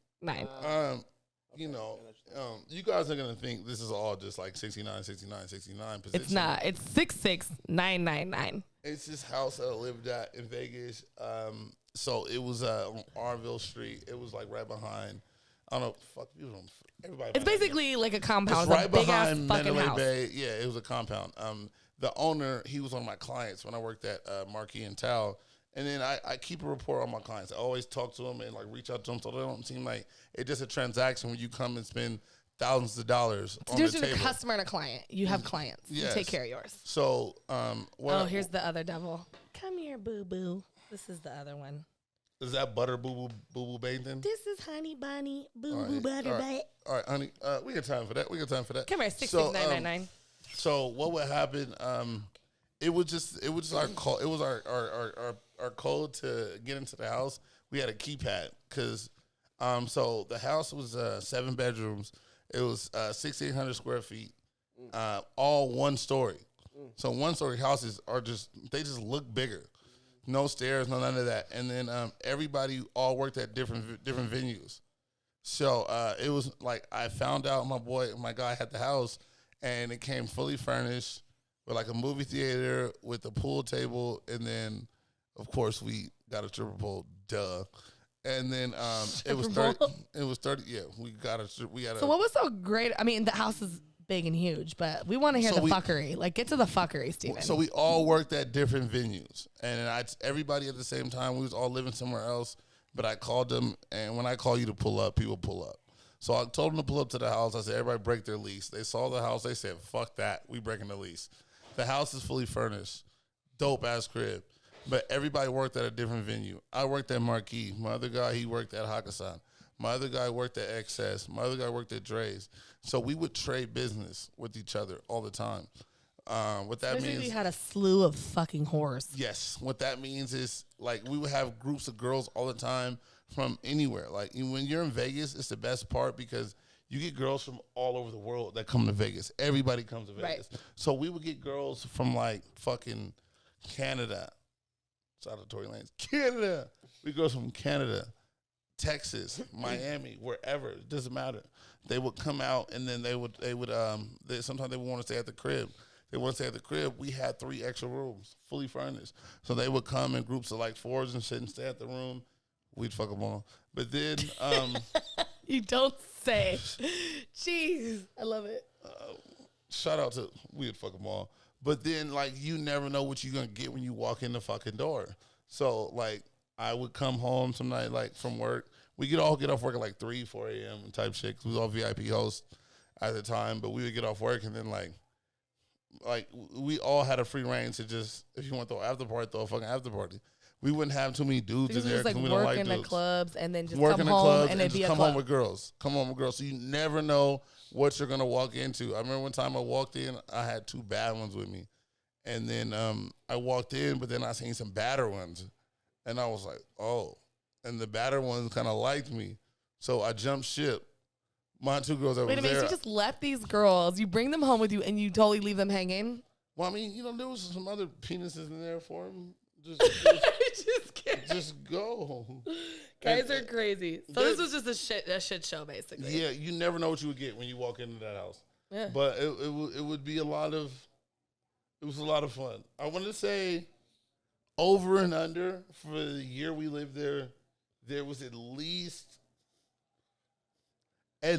B: You guys are gonna think this is all just like 69 position.
A: It's not. It's 66999.
B: It's this house that I lived at in Vegas. So it was on Arville Street. It was like right behind I don't know. Fuck you. Everybody.
A: It's basically like a compound.
B: It's right
A: a big ass
B: behind
A: fucking
B: Mandalay
A: house.
B: Bay. Yeah, it was a compound. The owner, he was one of my clients when I worked at Marquee and Tao. And then I keep a report on my clients. I always talk to them and like reach out to them so they don't seem like it's just a transaction when you come and spend thousands of dollars on the
A: There's
B: table.
A: a customer and a client. You have clients.
B: Yes.
A: You take care of yours.
B: So,
A: here's the other devil. Come here, boo boo. This is the other one.
B: Is that butter boo boo bathing?
A: This is honey bunny boo boo butter butt.
B: All right, honey. We got time for that. Come
A: here, 66999.
B: So what would happen? It was just our call. It was our code to get into the house. We had a keypad because so the house was 7 bedrooms. It was 1,600 square feet, all one story. So 1-story houses they just look bigger. No stairs, none of that. And then everybody all worked at different venues. So it was like I found out my guy had the house, and it came fully furnished with like a movie theater with a pool table, and then of course we got a triple pole, duh. And then it was 30. It was 30. Yeah, we got a.
A: So what was so great? I mean, the house is big and huge, but we want to hear fuckery. Like, get to the fuckery, Steven.
B: So we all worked at different venues, and everybody at the same time. We was all living somewhere else, but I called them, and when I call you to pull up, people pull up. So I told them to pull up to the house. I said, everybody break their lease. They saw the house. They said, fuck that. We breaking the lease. The house is fully furnished. Dope-ass crib. But everybody worked at a different venue. I worked at Marquee. My other guy, he worked at Hakkasan. My other guy worked at XS. My other guy worked at Dre's. So we would trade business with each other all the time. What that means,
A: we had a slew of fucking whores.
B: Yes. What that means is, like, we would have groups of girls all the time from anywhere. Like, when you're in Vegas, it's the best part because you get girls from all over the world that come to Vegas. Everybody comes to Vegas. Right. So we would get girls from, like, fucking Canada. Shout out to Tory Lanez. Canada. We girls from Canada, Texas, Miami, wherever. It doesn't matter. They would come out, and then they would sometimes they would want to stay at the crib. They want to stay at the crib. We had 3 extra rooms, fully furnished. So they would come in groups of like 4s and shit and stay at the room. We'd fuck them all. But then...
A: you don't say. Jeez. I love it.
B: Shout out to... We'd fuck them all. But then, like, you never know what you're going to get when you walk in the fucking door. So, like, I would come home some night, like, from work. We could all get off work at, like, 3, 4 a.m. type shit. 'Cause we was all VIP hosts at the time. But we would get off work and then, like, we all had a free reign to just, if you want to throw after party, throw a fucking after party. We wouldn't have too many dudes in there
A: because we don't like dudes. Work in the clubs and then just
B: work
A: come
B: in the
A: home
B: clubs
A: and then be a
B: come
A: club.
B: home with girls. Come home with girls. So you never know what you're going to walk into. I remember one time I walked in, I had 2 bad ones with me. And then I walked in, but then I seen some badder ones. And I was like, oh. And the badder ones kind of liked me. So I jumped ship. My 2 girls that
A: Wait
B: was
A: a minute,
B: there.
A: so you just left these girls, you bring them home with you, and you totally leave them hanging?
B: Well, I mean, you know, there was some other penises in there for them. Just go.
A: Guys are crazy. So this was just a shit show, basically.
B: Yeah, you never know what you would get when you walk into that house.
A: Yeah.
B: But it would be it was a lot of fun. I want to say over and under for the year we lived there, there was at least, now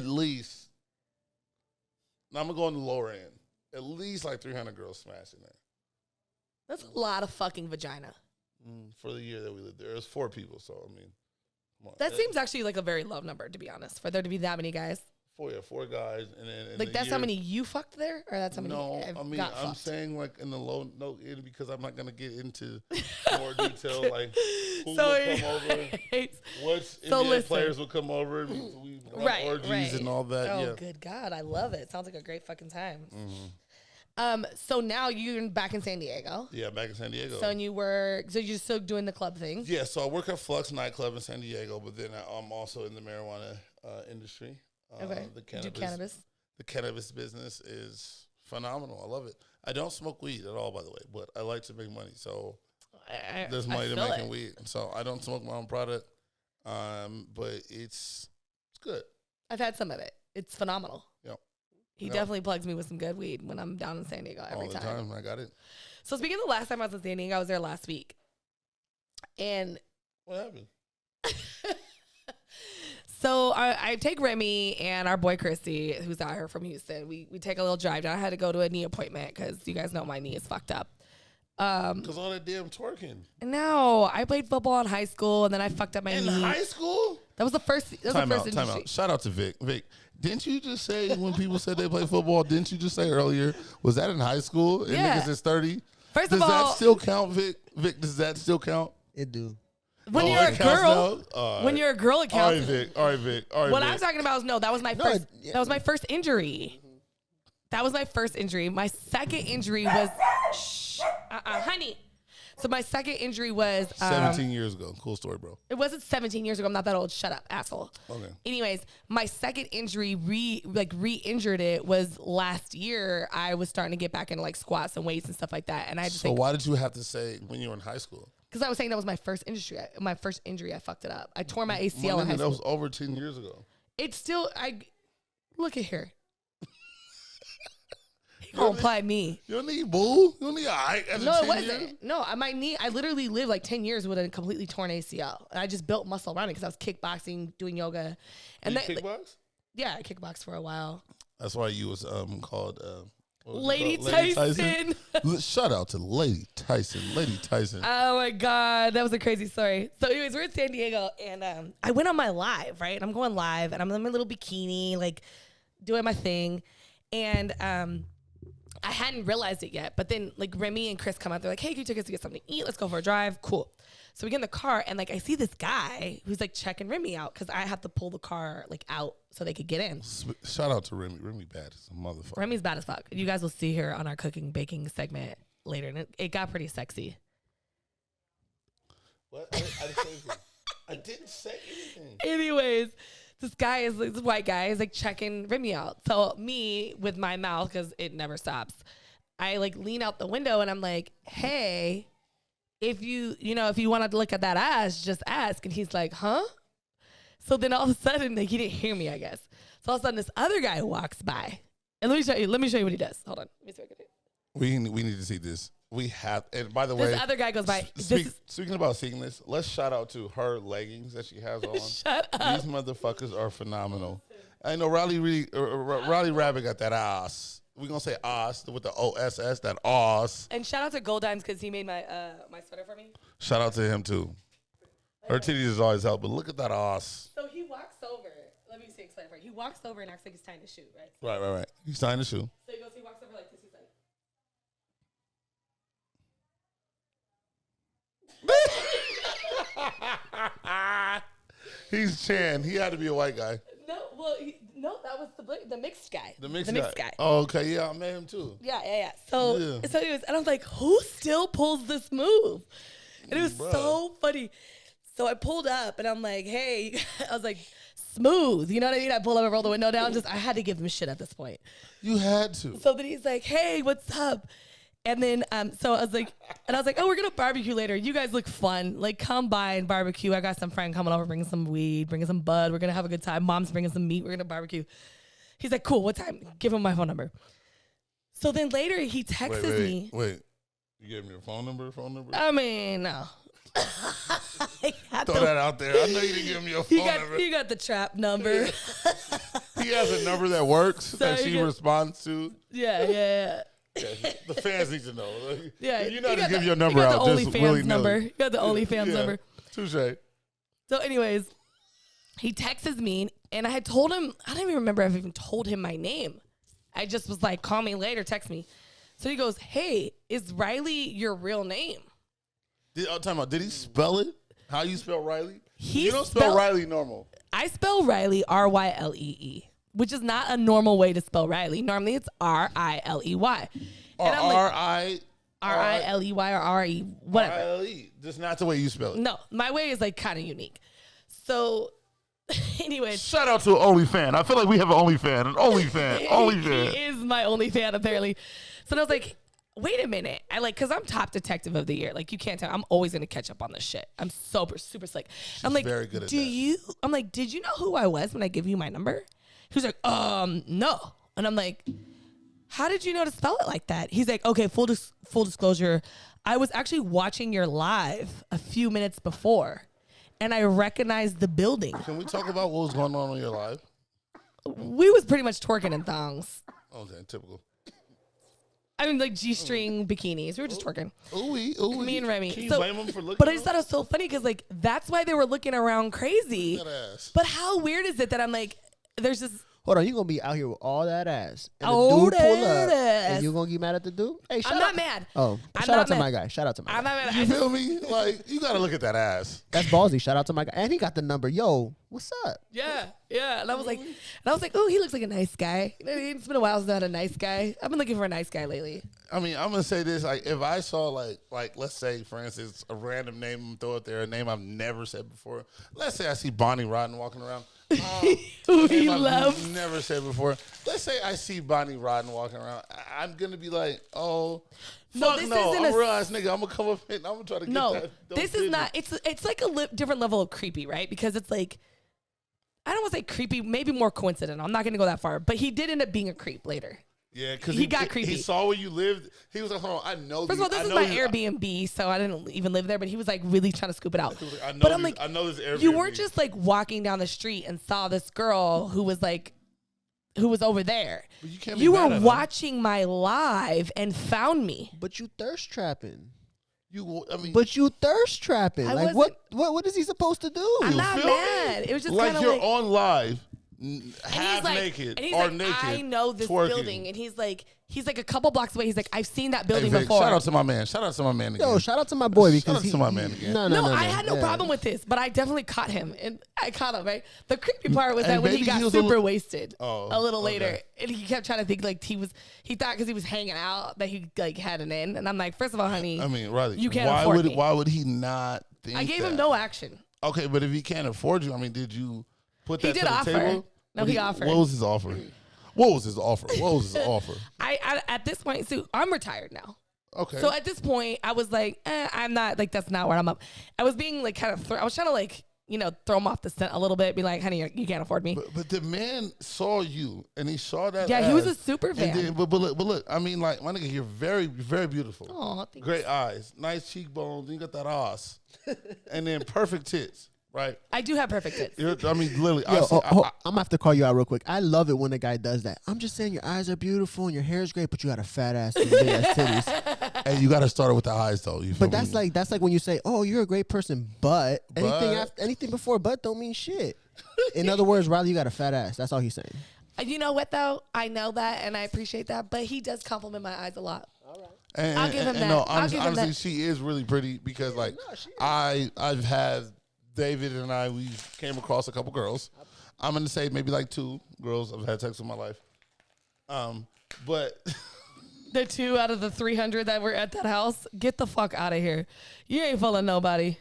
B: I'm going to go on the lower end, at least like 300 girls smashing there.
A: That's a lot of fucking vagina.
B: For the year that we lived there. It was 4 people, so I mean, come on.
A: That seems actually like a very low number, to be honest, for there to be that many guys.
B: 4 guys, and then
A: like that's how many you fucked there, or that's how many?
B: No, I mean I'm saying like in the low note because I'm not gonna get into more detail like who would come over, what Indian players would come over, we orgies and all that.
A: Oh,
B: yeah.
A: Good God, I love it. Sounds like a great fucking time. So now you're back in San Diego.
B: Yeah, back in San Diego.
A: So you're still doing the club thing.
B: Yeah, so I work at Flux nightclub in San Diego, but then I'm also in the marijuana industry.
A: Okay.
B: The cannabis business is phenomenal. I love it. I don't smoke weed at all, by the way, but I like to make money. So there's money to making weed. So I don't smoke my own product, but it's good.
A: I've had some of it. It's phenomenal.
B: Yep.
A: He definitely plugs me with some good weed when I'm down in San Diego every time.
B: All the time. I got it.
A: So speaking of the last time I was in San Diego, I was there last week. And
B: what happened?
A: So I take Remy and our boy Christy, who's out here from Houston. We take a little drive down. I had to go to a knee appointment because you guys know my knee is fucked up.
B: Because all that damn twerking.
A: No, I played football in high school and then I fucked up my knee.
B: In high school?
A: That was the first.
B: Time out. Shout out to Vic. Vic, didn't you just say when people said they play football? Didn't you just say earlier? Was that in high school? And
A: yeah.
B: niggas is 30.
A: First
B: does
A: of all,
B: that still count, Vic? Vic, does that still count?
C: It do.
A: When you're a girl, when you're a girl, it counts.
B: All right, Vic.
A: What I'm talking about is that was my first. That was my first injury. That was my first injury. My second injury was, honey. So my second injury was
B: 17 years ago. Cool story, bro.
A: It wasn't 17 years ago. I'm not that old. Shut up, asshole.
B: Okay.
A: Anyways, my second injury re-injured it was last year. I was starting to get back into like squats and weights and stuff like that. And I just
B: why did you have to say when you were in high school?
A: Because I was saying that was my first injury. I fucked it up. I tore my ACL in high school.
B: That was over 10 years ago.
A: It's still, look at here. He gonna apply me.
B: Your knee, boo. Your knee, all right.
A: No, it wasn't. Years? No, my knee, I literally lived like 10 years with a completely torn ACL. And I just built muscle around it because I was kickboxing, doing yoga. And
B: you kickbox?
A: Yeah, I kickboxed for a while.
B: That's why you was called...
A: Lady Tyson.
B: Shout out to Lady Tyson. Lady Tyson.
A: Oh my God. That was a crazy story. So anyways, we're in San Diego and I went on my live, right? I'm going live and I'm in my little bikini, like doing my thing. And I hadn't realized it yet. But then like Remy and Chris come out. They're like, hey, can you take us to get something to eat? Let's go for a drive. Cool. So we get in the car and like I see this guy who's like checking Remy out because I have to pull the car like out so they could get in.
B: Shout out to Remy. Remy bad as a motherfucker.
A: Remy's bad as fuck. You guys will see her on our cooking baking segment later, and it got pretty sexy.
B: What? I didn't say anything.
A: Anyways, this white guy is like checking Remy out. So me with my mouth because it never stops. I like lean out the window and I'm like, hey. If you wanted to look at that ass, just ask. And he's like, huh? So then all of a sudden, like, he didn't hear me, I guess. So all of a sudden, this other guy walks by. And let me show you what he does. Hold on. Let me see what I can do.
B: We need to see this. We have, and by the way.
A: This other guy goes by.
B: Speaking about seeing this, let's shout out to her leggings that she has on.
A: Shut up.
B: These motherfuckers are phenomenal. I know Rylee Rabbit got that ass. We're going to say ass with the OSS, that ass.
A: And shout out to Gold Dimes because he made my my sweater for me.
B: Shout out to him, too. Her titties is always help, but look at that ass.
A: So he walks over. Let me explain it for you. He walks over and acts like he's tying the shoe, right?
B: Right. He's tying the shoe.
A: So he walks over like this. He's like...
B: He's Chan. He had to be a white guy.
A: No, that was the mixed guy.
B: The mixed guy. Oh, okay. Yeah, I met him too.
A: Yeah. So anyways, and I was like, who still pulls this move? And it was so funny. So I pulled up and I'm like, hey, I was like, smooth. You know what I mean? I pulled up and rolled the window down. I had to give him shit at this point.
B: You had to.
A: So then he's like, hey, what's up? And then, so I was like, oh, we're going to barbecue later. You guys look fun. Like, come by and barbecue. I got some friend coming over, bringing some weed, bringing some bud. We're going to have a good time. Mom's bringing some meat. We're going to barbecue. He's like, cool. What time? Give him my phone number. So then later he texts me.
B: Wait. You gave me your phone number?
A: I mean, no.
B: Throw that out there. I know you didn't give me your phone number.
A: You got the trap number.
B: He has a number that works that she responds to.
A: Yeah.
B: Yeah, the fans need to know.
A: Yeah,
B: you know to give your number out.
A: You got the OnlyFans number. You got the OnlyFans number.
B: Touche.
A: So, anyways, he texts me, and I had told him. I don't even remember if I even told him my name. I just was like, "Call me later, text me." So he goes, "Hey, is Rylee your real name?"
B: Did he spell it? How you spell Rylee? You don't spell Rylee normal.
A: I spell Rylee Rylee. Which is not a normal way to spell Rylee. Normally it's Riley.
B: Or Riley
A: or R-E, whatever.
B: R-I-L-E. Just not the way you spell it.
A: No, my way is like kind of unique. So, anyway.
B: Shout out to an OnlyFan. I feel like we have an OnlyFan.
A: He is my OnlyFan, apparently. So I was like, wait a minute. Because I'm top detective of the year. Like, you can't tell. I'm always going to catch up on this shit. I'm super slick. I'm like,
B: very good at that.
A: I'm like, did you know who I was when I gave you my number? He was like, no. And I'm like, how did you know to spell it like that? He's like, okay, full disclosure. I was actually watching your live a few minutes before. and I recognized the building.
B: Can we talk about what was going on in your life?
A: We was pretty much twerking in thongs.
B: Okay, typical.
A: I mean, like G-string bikinis. We were just twerking.
B: Ooh,
A: Me and Remy.
B: Can you blame them for looking?
A: But I just thought it was so funny because, like, that's why they were looking around crazy. But how weird is it that I'm like, there's this.
C: Hold on, you gonna be out here with all that ass, and
A: All
C: the dude pull
A: that
C: up,
A: ass.
C: and you gonna get mad at the dude? Hey,
A: I'm not mad.
C: Oh,
A: I'm
C: shout
A: not
C: out to
A: mad.
C: my guy. Shout out to my
A: I'm
C: guy.
A: not mad.
B: You feel me? Like, you gotta look at that ass.
C: That's ballsy. Shout out to my guy, and he got the number. Yo, what's up?
A: Yeah. And I was like, oh, he looks like a nice guy. You know, it's been a while since I had a nice guy. I've been looking for a nice guy lately.
B: I mean, I'm gonna say this: like, if I saw like, let's say, for instance, a random name, throw it there, a name I've never said before. Let's say I see Bonnie Rodden walking around.
A: Who he
B: I've
A: loves.
B: never said before. Let's say I see Bonnie Rodden walking around. I'm gonna be like, oh, fuck
A: this
B: no,
A: isn't
B: I'm
A: a
B: a real ass nigga. I'm gonna come up and I'm gonna try to get
A: No,
B: that.
A: this is not. It's like a different level of creepy, right? Because it's like, I don't want to say creepy, maybe more coincidental. I'm not going to go that far, but he did end up being a creep later.
B: Yeah, because
A: he got creepy.
B: He saw where you lived. He was like, hold on, I know.
A: First of all, this is my Airbnb, so I didn't even live there. But he was like really trying to scoop it out. But I'm like,
B: I know this Airbnb.
A: You weren't just like walking down the street and saw this girl who was over there.
B: But you can't.
A: You were watching my live and found me.
C: But you thirst trapping.
B: But
C: you thirst trapping. Like what is he supposed to do?
A: I'm not mad. It was just
B: like
A: kind of
B: you're on live.
A: Half
B: naked
A: and he's
B: or
A: like,
B: naked.
A: I know this
B: twerking.
A: building, and he's like a couple blocks away. He's like, I've seen that building
B: Vic,
A: before.
B: Shout out to my man. Again.
C: Yo, shout out to my boy because
B: shout out to my man again.
C: No,
A: I had no problem with this, but I definitely caught him, and I caught him. Right, the creepy part was that when he got super wasted, a little later, and he kept trying to think like he thought because he was hanging out that he like had an in, and I'm like, first of all, honey,
B: I mean, Rylee,
A: you can't afford me.
B: Why would he not think?
A: I gave him no action.
B: Okay, but if he can't afford you, I mean, did you put that
A: He did
B: to the
A: offer.
B: table?
A: No, he offered.
B: What was his offer?
A: I at this point, so I'm retired now.
B: Okay.
A: So at this point, I was like, I'm not like that's not where I'm up. I was being like kind of I was trying to like throw him off the scent a little bit, be like, honey, you can't afford me.
B: But the man saw you and he saw that.
A: Yeah, he was a super fan.
B: Then, but look, I mean, like my nigga, you're very, very beautiful.
A: Oh,
B: great eyes, nice cheekbones, you got that ass, and then perfect tits. Right.
A: I do have perfect tits.
B: I mean, literally.
C: Yo, I'm gonna have to call you out real quick. I love it when a guy does that. I'm just saying your eyes are beautiful and your hair is great, but you got a fat ass and big ass titties.
B: And you got to start it with the eyes, though.
C: But that's like when you say, "Oh, you're a great person," but anything before "but" don't mean shit. In other words, Rylee, you got a fat ass. That's all he's saying.
A: You know what though? I know that and I appreciate that, but he does compliment my eyes a lot.
C: All right.
B: And,
A: I'll give him that.
B: No,
A: honestly,
B: she is really pretty because like I've had. David and we came across a couple girls. I'm gonna say maybe like 2 girls I've had sex in my life. But
A: the 2 out of the 300 that were at that house, get the fuck out of here. You ain't fooling nobody.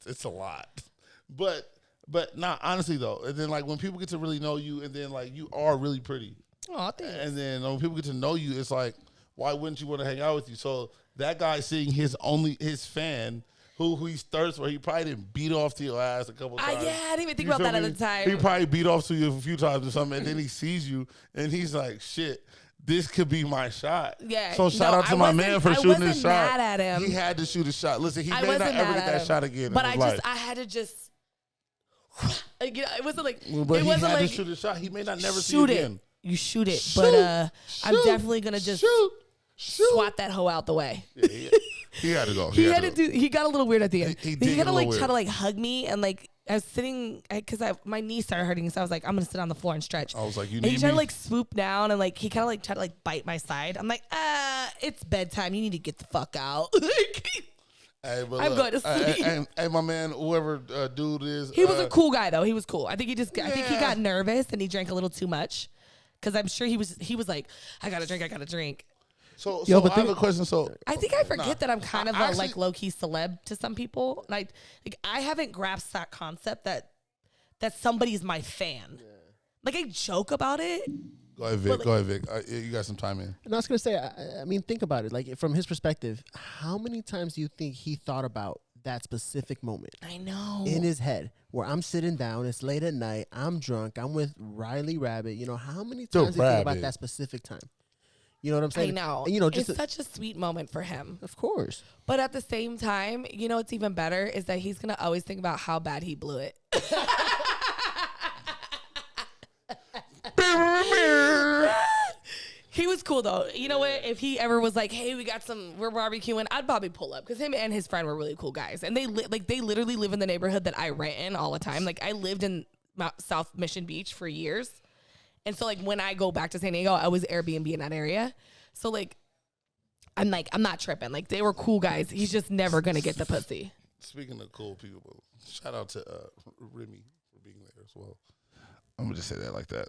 B: It's a lot. But nah, honestly though, and then like when people get to really know you, and then like you are really pretty.
A: Oh, thanks.
B: And then when people get to know you, it's like, why wouldn't you want to hang out with you? So that guy seeing his fan. Who he thirsts for, he probably didn't beat off to your ass a couple times.
A: Yeah, I didn't even think about that at the time.
B: He probably beat off to you a few times or something, and then he sees you, and he's like, shit, this could be my shot.
A: Yeah.
B: So shout out to my man for shooting his shot.
A: I wasn't mad at him.
B: He had to shoot a shot. Listen, he may not
A: wasn't
B: ever
A: mad
B: get
A: at
B: that
A: him.
B: shot again
A: But
B: in his life.
A: I had to just, like, it wasn't like,
B: But
A: it
B: he
A: wasn't
B: had
A: like,
B: to shoot a shot. He may not never see
A: shoot
B: it
A: it.
B: again.
A: You shoot it. But I'm definitely going to just swat that hoe out the way.
B: Yeah, he had to go.
A: He got a little weird at the end.
B: He
A: had to like
B: weird.
A: try to like hug me, and like I was sitting because my knee started hurting, so I was like, I'm gonna sit on the floor and stretch.
B: I was like, you
A: and
B: need
A: he tried
B: me?
A: to like swoop down, and like he kind of like tried to like bite my side. I'm like, it's bedtime. You need to get the fuck out.
B: Hey, but
A: I'm going to sleep.
B: Hey, my man, whoever dude is.
A: He was a cool guy though. He was cool. I think he got nervous and he drank a little too much, because I'm sure he was like, I gotta drink.
B: So
C: but
B: I have a question. So
A: I think I forget that I'm kind of a like low key celeb to some people, and I haven't grasped that concept that somebody's my fan. Yeah. Like I joke about it.
B: Go ahead, Vic. Go ahead, Vic. You got some time in.
C: And I was gonna say, I mean, think about it. Like from his perspective, how many times do you think he thought about that specific moment?
A: I know.
C: In his head, where I'm sitting down, it's late at night, I'm drunk, I'm with Rylee Rabbit. You know, how many times do you think about that specific time? You know what I'm saying?
A: I know.
C: And, you know, just
A: it's such a sweet moment for him.
C: Of course.
A: But at the same time, you know what's even better is that he's going to always think about how bad he blew it. He was cool though. You know what? If he ever was like, "Hey, we're barbecuing," I'd probably pull up because him and his friend were really cool guys, and they literally live in the neighborhood that I rent in all the time. Like I lived in South Mission Beach for years, and so like when I go back to San Diego, I was Airbnb in that area. So like, I'm not tripping. Like they were cool guys. He's just never gonna get the pussy.
B: Speaking of cool people, shout out to Remy for being there as well. I'm gonna just say that like that.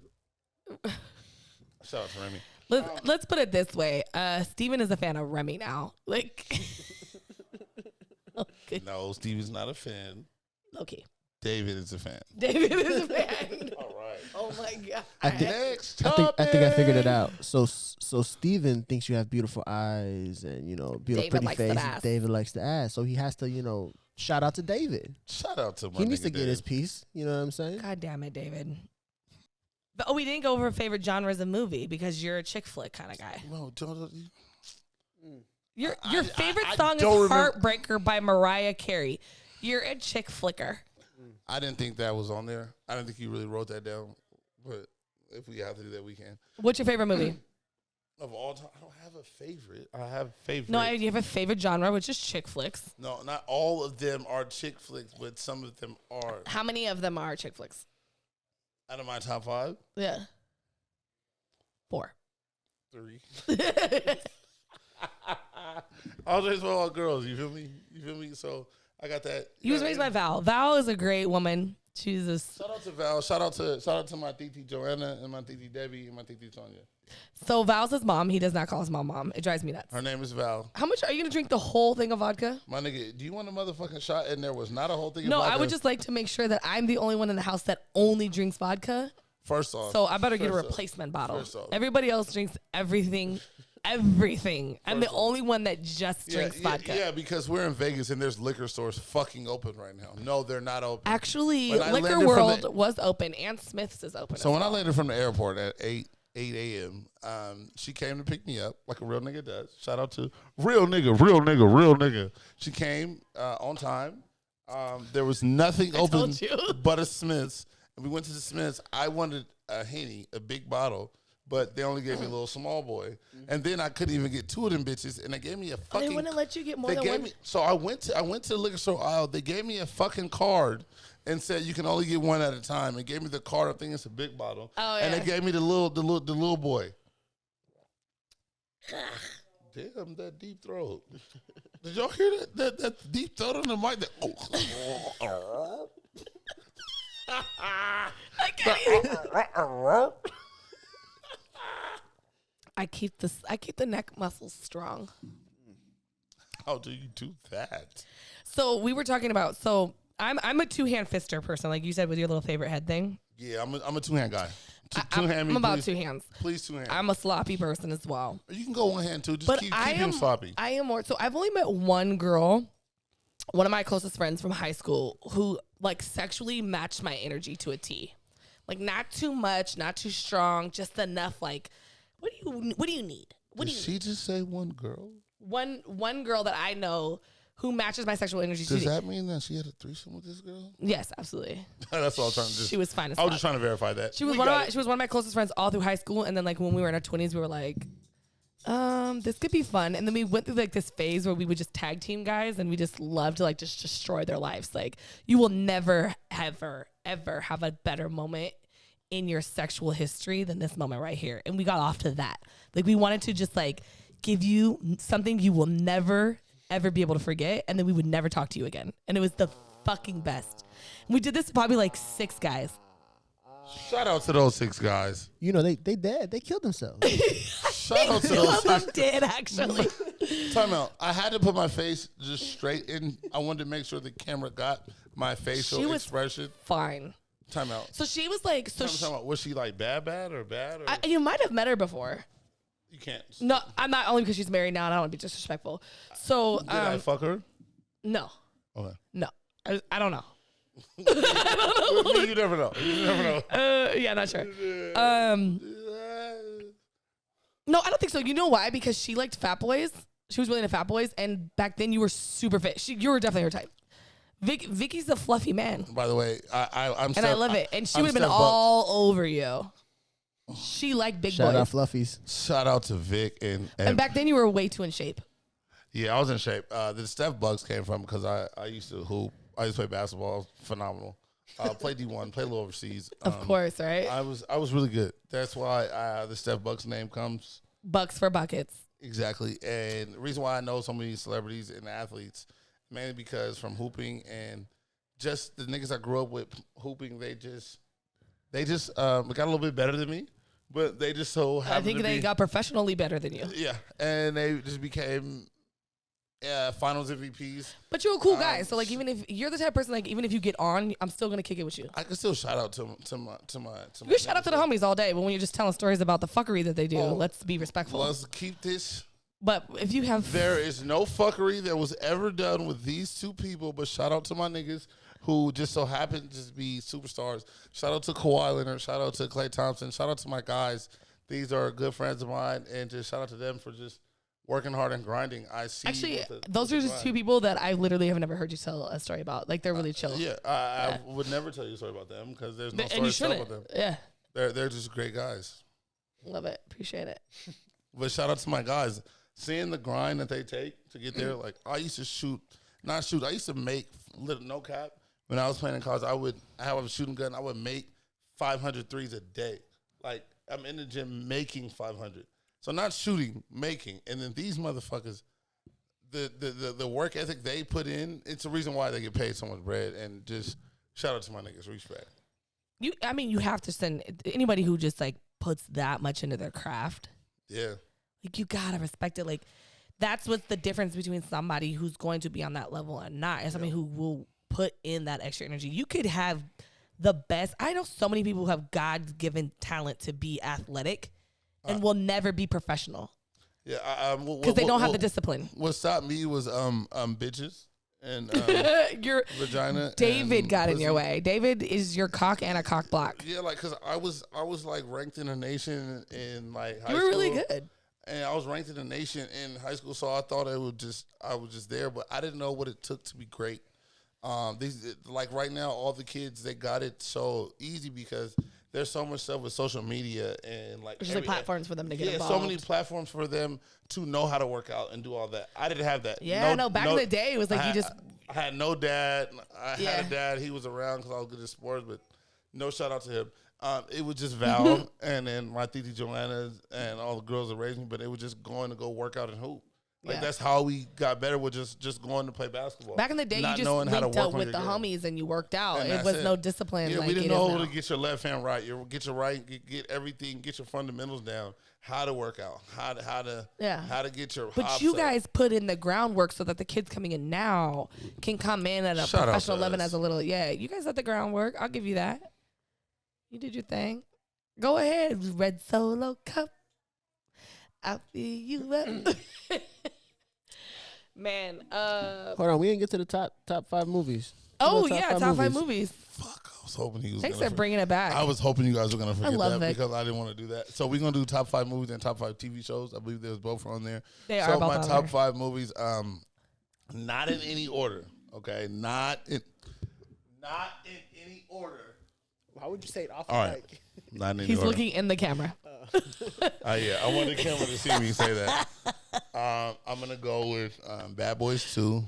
B: Shout out to Remy.
A: Let's put it this way. Steven is a fan of Remy now. Like,
B: okay. No, Steven's not a fan.
A: Okay.
B: David is a fan.
A: David is a fan.
B: All right.
A: Oh my God.
C: I think I figured it out. So Steven thinks you have beautiful eyes and, you know, beautiful pretty face. David likes the ass. So he has to, you know, shout out to David.
B: Shout out to my
C: He needs to
B: Dave.
C: get his piece. You know what I'm saying?
A: God damn it, David. But we didn't go over favorite genres of movie because you're a chick flick kind of guy.
B: No,
A: Your favorite song is Heartbreaker by Mariah Carey. You're a chick flicker.
B: I didn't think that was on there. I didn't think you really wrote that down. But if we have to do that, we can.
A: What's your favorite movie?
B: Of all time, I don't have a favorite. I have favorite.
A: No, you have a favorite genre, which is chick flicks.
B: No, not all of them are chick flicks, but some of them are.
A: How many of them are chick flicks?
B: Out of my top 5?
A: Yeah. 4.
B: 3. I was raised by all girls. You feel me? So I got that.
A: You was raised by Val. Val is a great woman. She's a
B: shout out to Val. Shout out to my titi Joanna and my titi Debbie and my titi Tonya.
A: So Val's his mom. He does not call his mom. It drives me nuts.
B: Her name is Val.
A: How much are you gonna drink the whole thing of vodka?
B: My nigga, do you want a motherfucking shot? And there was not a whole thing of
A: vodka.
B: vodka.
A: No, I would just like to make sure that I'm the only one in the house that only drinks vodka.
B: First off.
A: So I better get a replacement bottle. Everybody else drinks everything. I'm the only one that just drinks vodka.
B: Yeah, because we're in Vegas and there's liquor stores fucking open right now. No, they're not open.
A: Actually, Liquor World was open and Smith's is open.
B: So when I landed from the airport at 8 a.m., she came to pick me up like a real nigga does. Shout out to real nigga. She came on time. There was nothing open but a Smith's. And we went to the Smith's. I wanted a Henny, a big bottle. But they only gave me a little small boy. And then I couldn't even get 2 of them bitches. And they gave me a fucking...
A: They wouldn't let you get more than one?
B: So I went to the liquor store aisle. They gave me a fucking card and said you can only get one at a time. And gave me the card. I think it's a big bottle.
A: Oh, yeah.
B: And they gave me the little boy. Damn, that deep throat. Did y'all hear that deep throat on the mic?
A: I can't hear. I keep the neck muscles strong.
B: How do you do that?
A: So we were talking about. So I'm a 2-hand fister person, like you said with your little favorite head thing.
B: Yeah, I'm a 2-hand guy.
A: I'm about 2 hands.
B: Please 2 hands.
A: I'm a sloppy person as well.
B: You can go 1 hand too. Just keep him sloppy.
A: I am more. So I've only met one girl, one of my closest friends from high school, who like sexually matched my energy to a T. Like not too much, not too strong, just enough. Like, what do you need?
B: Did she just say one girl?
A: One girl that I know who matches my sexual energy.
B: Does that mean that she had a threesome with this girl?
A: Yes, absolutely.
B: That's all I'm trying to do.
A: She was fine as
B: fuck. I was just trying to verify that.
A: She was one of my closest friends all through high school, and then like when we were in our 20s, we were like, this could be fun. And then we went through like this phase where we would just tag team guys, and we just loved to like just destroy their lives. Like you will never, ever, ever have a better moment in your sexual history than this moment right here. And we got off to that. Like we wanted to just like give you something you will never ever be able to forget, and then we would never talk to you again. And it was the fucking best. And we did this to probably like 6 guys.
B: Shout out to those 6 guys.
C: You know, they dead. They killed themselves.
B: Shout out to those 6.
A: I'm dead, actually.
B: Time out. I had to put my face just straight in. I wanted to make sure the camera got my facial expression.
A: Fine.
B: Time out.
A: So she was like,
B: time out. Was she like bad or bad? Or?
A: You might have met her before.
B: You can't.
A: No, I'm not, only because she's married now and I don't want to be disrespectful. So
B: did I fuck her?
A: No.
B: Okay.
A: No. I don't know.
B: You never know.
A: Yeah, not sure. No, I don't think so. You know why? Because she liked fat boys. She was really into fat boys, and back then you were super fit. You were definitely her type. Vicky's a fluffy man.
B: By the way, I'm
A: and I love it. And she would have been all over you. She liked big boys.
C: Shout out fluffies.
B: Shout out to Vic
A: and back then you were way too in shape.
B: Yeah, I was in shape. The Steph Bucks came from because I used to hoop. I used to play basketball. Phenomenal. Play D1. Play a little overseas.
A: Of course, right?
B: I was really good. That's why the Steph Bucks name comes.
A: Bucks for buckets.
B: Exactly. And the reason why I know so many celebrities and athletes, mainly because from hooping and just the niggas I grew up with hooping, they just got a little bit better than me, but they just so happened
A: I think they got professionally better than you.
B: Yeah, and they just became finals MVPs.
A: But you're a cool guy, so like even if you're the type of person, like even if you get on, I'm still gonna kick it with you.
B: I can still shout out to my.
A: You shout out to the homies all day, but when you're just telling stories about the fuckery that they do, let's be respectful.
B: Let's keep this.
A: But if you have,
B: there is no fuckery that was ever done with these two people. But shout out to my niggas who just so happen to just be superstars. Shout out to Kawhi Leonard. Shout out to Klay Thompson. Shout out to my guys. These are good friends of mine, and just shout out to them for just working hard and grinding. I see.
A: Actually, those are just two people that I literally have never heard you tell a story about. Like they're really chill.
B: I would never tell you a story about them because there's no story to tell about them.
A: Yeah,
B: they're just great guys.
A: Love it, appreciate it.
B: But shout out to my guys. Seeing the grind that they take to get there. Like I used to I used to make no cap when I was playing in college. I have a shooting gun. I would make 500 threes a day. Like I'm in the gym making 500. So not shooting, making. And then these motherfuckers, the work ethic they put in, it's the reason why they get paid so much bread. And just shout out to my niggas. Respect.
A: You have to send anybody who just like puts that much into their craft.
B: Yeah.
A: Like you gotta respect it. Like that's what's the difference between somebody who's going to be on that level and not, and somebody who will put in that extra energy. You could have the best. I know so many people who have God-given talent to be athletic and will never be professional.
B: Yeah,
A: because they don't have the discipline.
B: What stopped me was bitches and your vagina.
A: David got in your way. David is your cock and a cock block.
B: Yeah, like because I was like ranked in the nation in like high school.
A: You were really good.
B: And I was ranked in the nation in high school, so I thought I was just there, but I didn't know what it took to be great. These like right now, all the kids they got it so easy because there's so much stuff with social media and like
A: there's like platforms for them to get involved.
B: So many platforms for them to know how to work out and do all that. I didn't have that.
A: Yeah, back in the day it was like I
B: had no dad. I had a dad. He was around because I was good at sports, but no shout out to him. It was just Val and then my Titi Joanna and all the girls that raised me, but it was just going to go work out and hoop. Like that's how we got better with just going to play basketball.
A: Back in the day, you just linked up with the homies and you worked out. And it was no discipline.
B: Yeah,
A: like
B: we didn't know how to get your left hand right. Get everything, get your fundamentals down. How to work out. How to get your.
A: But you guys put in the groundwork so that the kids coming in now can come in at a professional level as a little. Yeah, you guys had the groundwork. I'll give you that. You did your thing. Go ahead, red Solo cup. I'll fill you up. Man,
C: hold on, we didn't get to the top 5 movies.
A: Top 5 movies.
B: Fuck, I was hoping he was.
A: Thanks for bringing it back.
B: I was hoping you guys were gonna forget that because I didn't want to do that. So we're gonna do top 5 movies and top 5 TV shows. I believe there's both on there.
A: They are both on there.
B: So my top 5 movies, not in any order. Okay, not in any order.
C: Why would you say it off
B: the mic? Not in any
A: He's
B: order.
A: looking in the camera.
B: Yeah, I want the camera to see me say that. I'm gonna go with Bad Boys 2.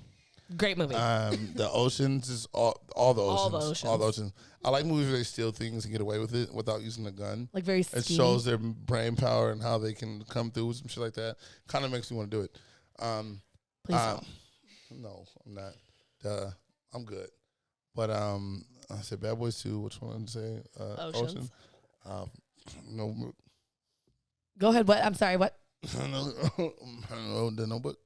A: Great movie.
B: The Oceans is all the Oceans. All the Oceans. I like movies where they steal things and get away with it without using a gun.
A: Like very
B: schemy. It shows their brain power and how they can come through with some shit like that. Kind of makes me want to do it.
A: Please don't.
B: No, I'm not. I'm good. But I said Bad Boys 2. Which one did I say?
A: Oceans.
B: No.
A: Go ahead. What? I'm sorry. What?
B: No, the Notebook.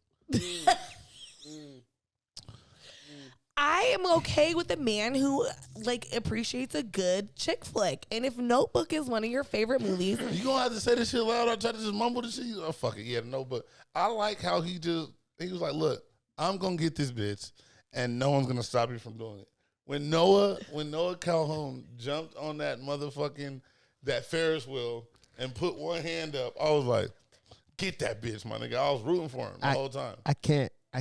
A: I am okay with a man who like appreciates a good chick flick, and if Notebook is one of your favorite movies,
B: you gonna have to say this shit loud. I try to just mumble this shit. Oh fuck it, yeah, Notebook. I like how he was like, look, I'm gonna get this bitch, and no one's gonna stop you from doing it. When Noah Calhoun jumped on that motherfucking that Ferris wheel and put one hand up, I was like, get that bitch, my nigga. I was rooting for him the whole time.
C: I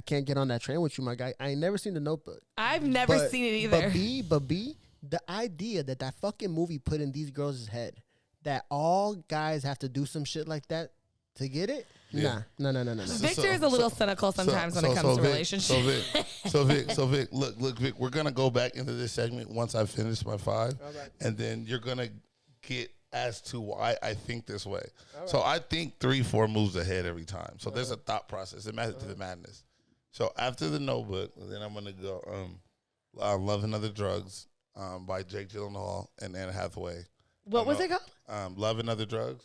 C: can't get on that train with you, my guy. I ain't never seen The Notebook.
A: I've never seen it either.
C: But the idea that fucking movie put in these girls' head that all guys have to do some shit like that to get it. Yeah. No.
A: Victor is a little cynical sometimes when it comes to relationships.
B: So Vic, look, Vic, we're gonna go back into this segment once I finish my 5, and then you're gonna get as to why I think this way. So I think 3, 4 moves ahead every time. So there's a thought process. It matters to the madness. So after The Notebook, then I'm gonna go Love and Other Drugs by Jake Gyllenhaal and Anne Hathaway.
A: What was it called?
B: Love and Other Drugs.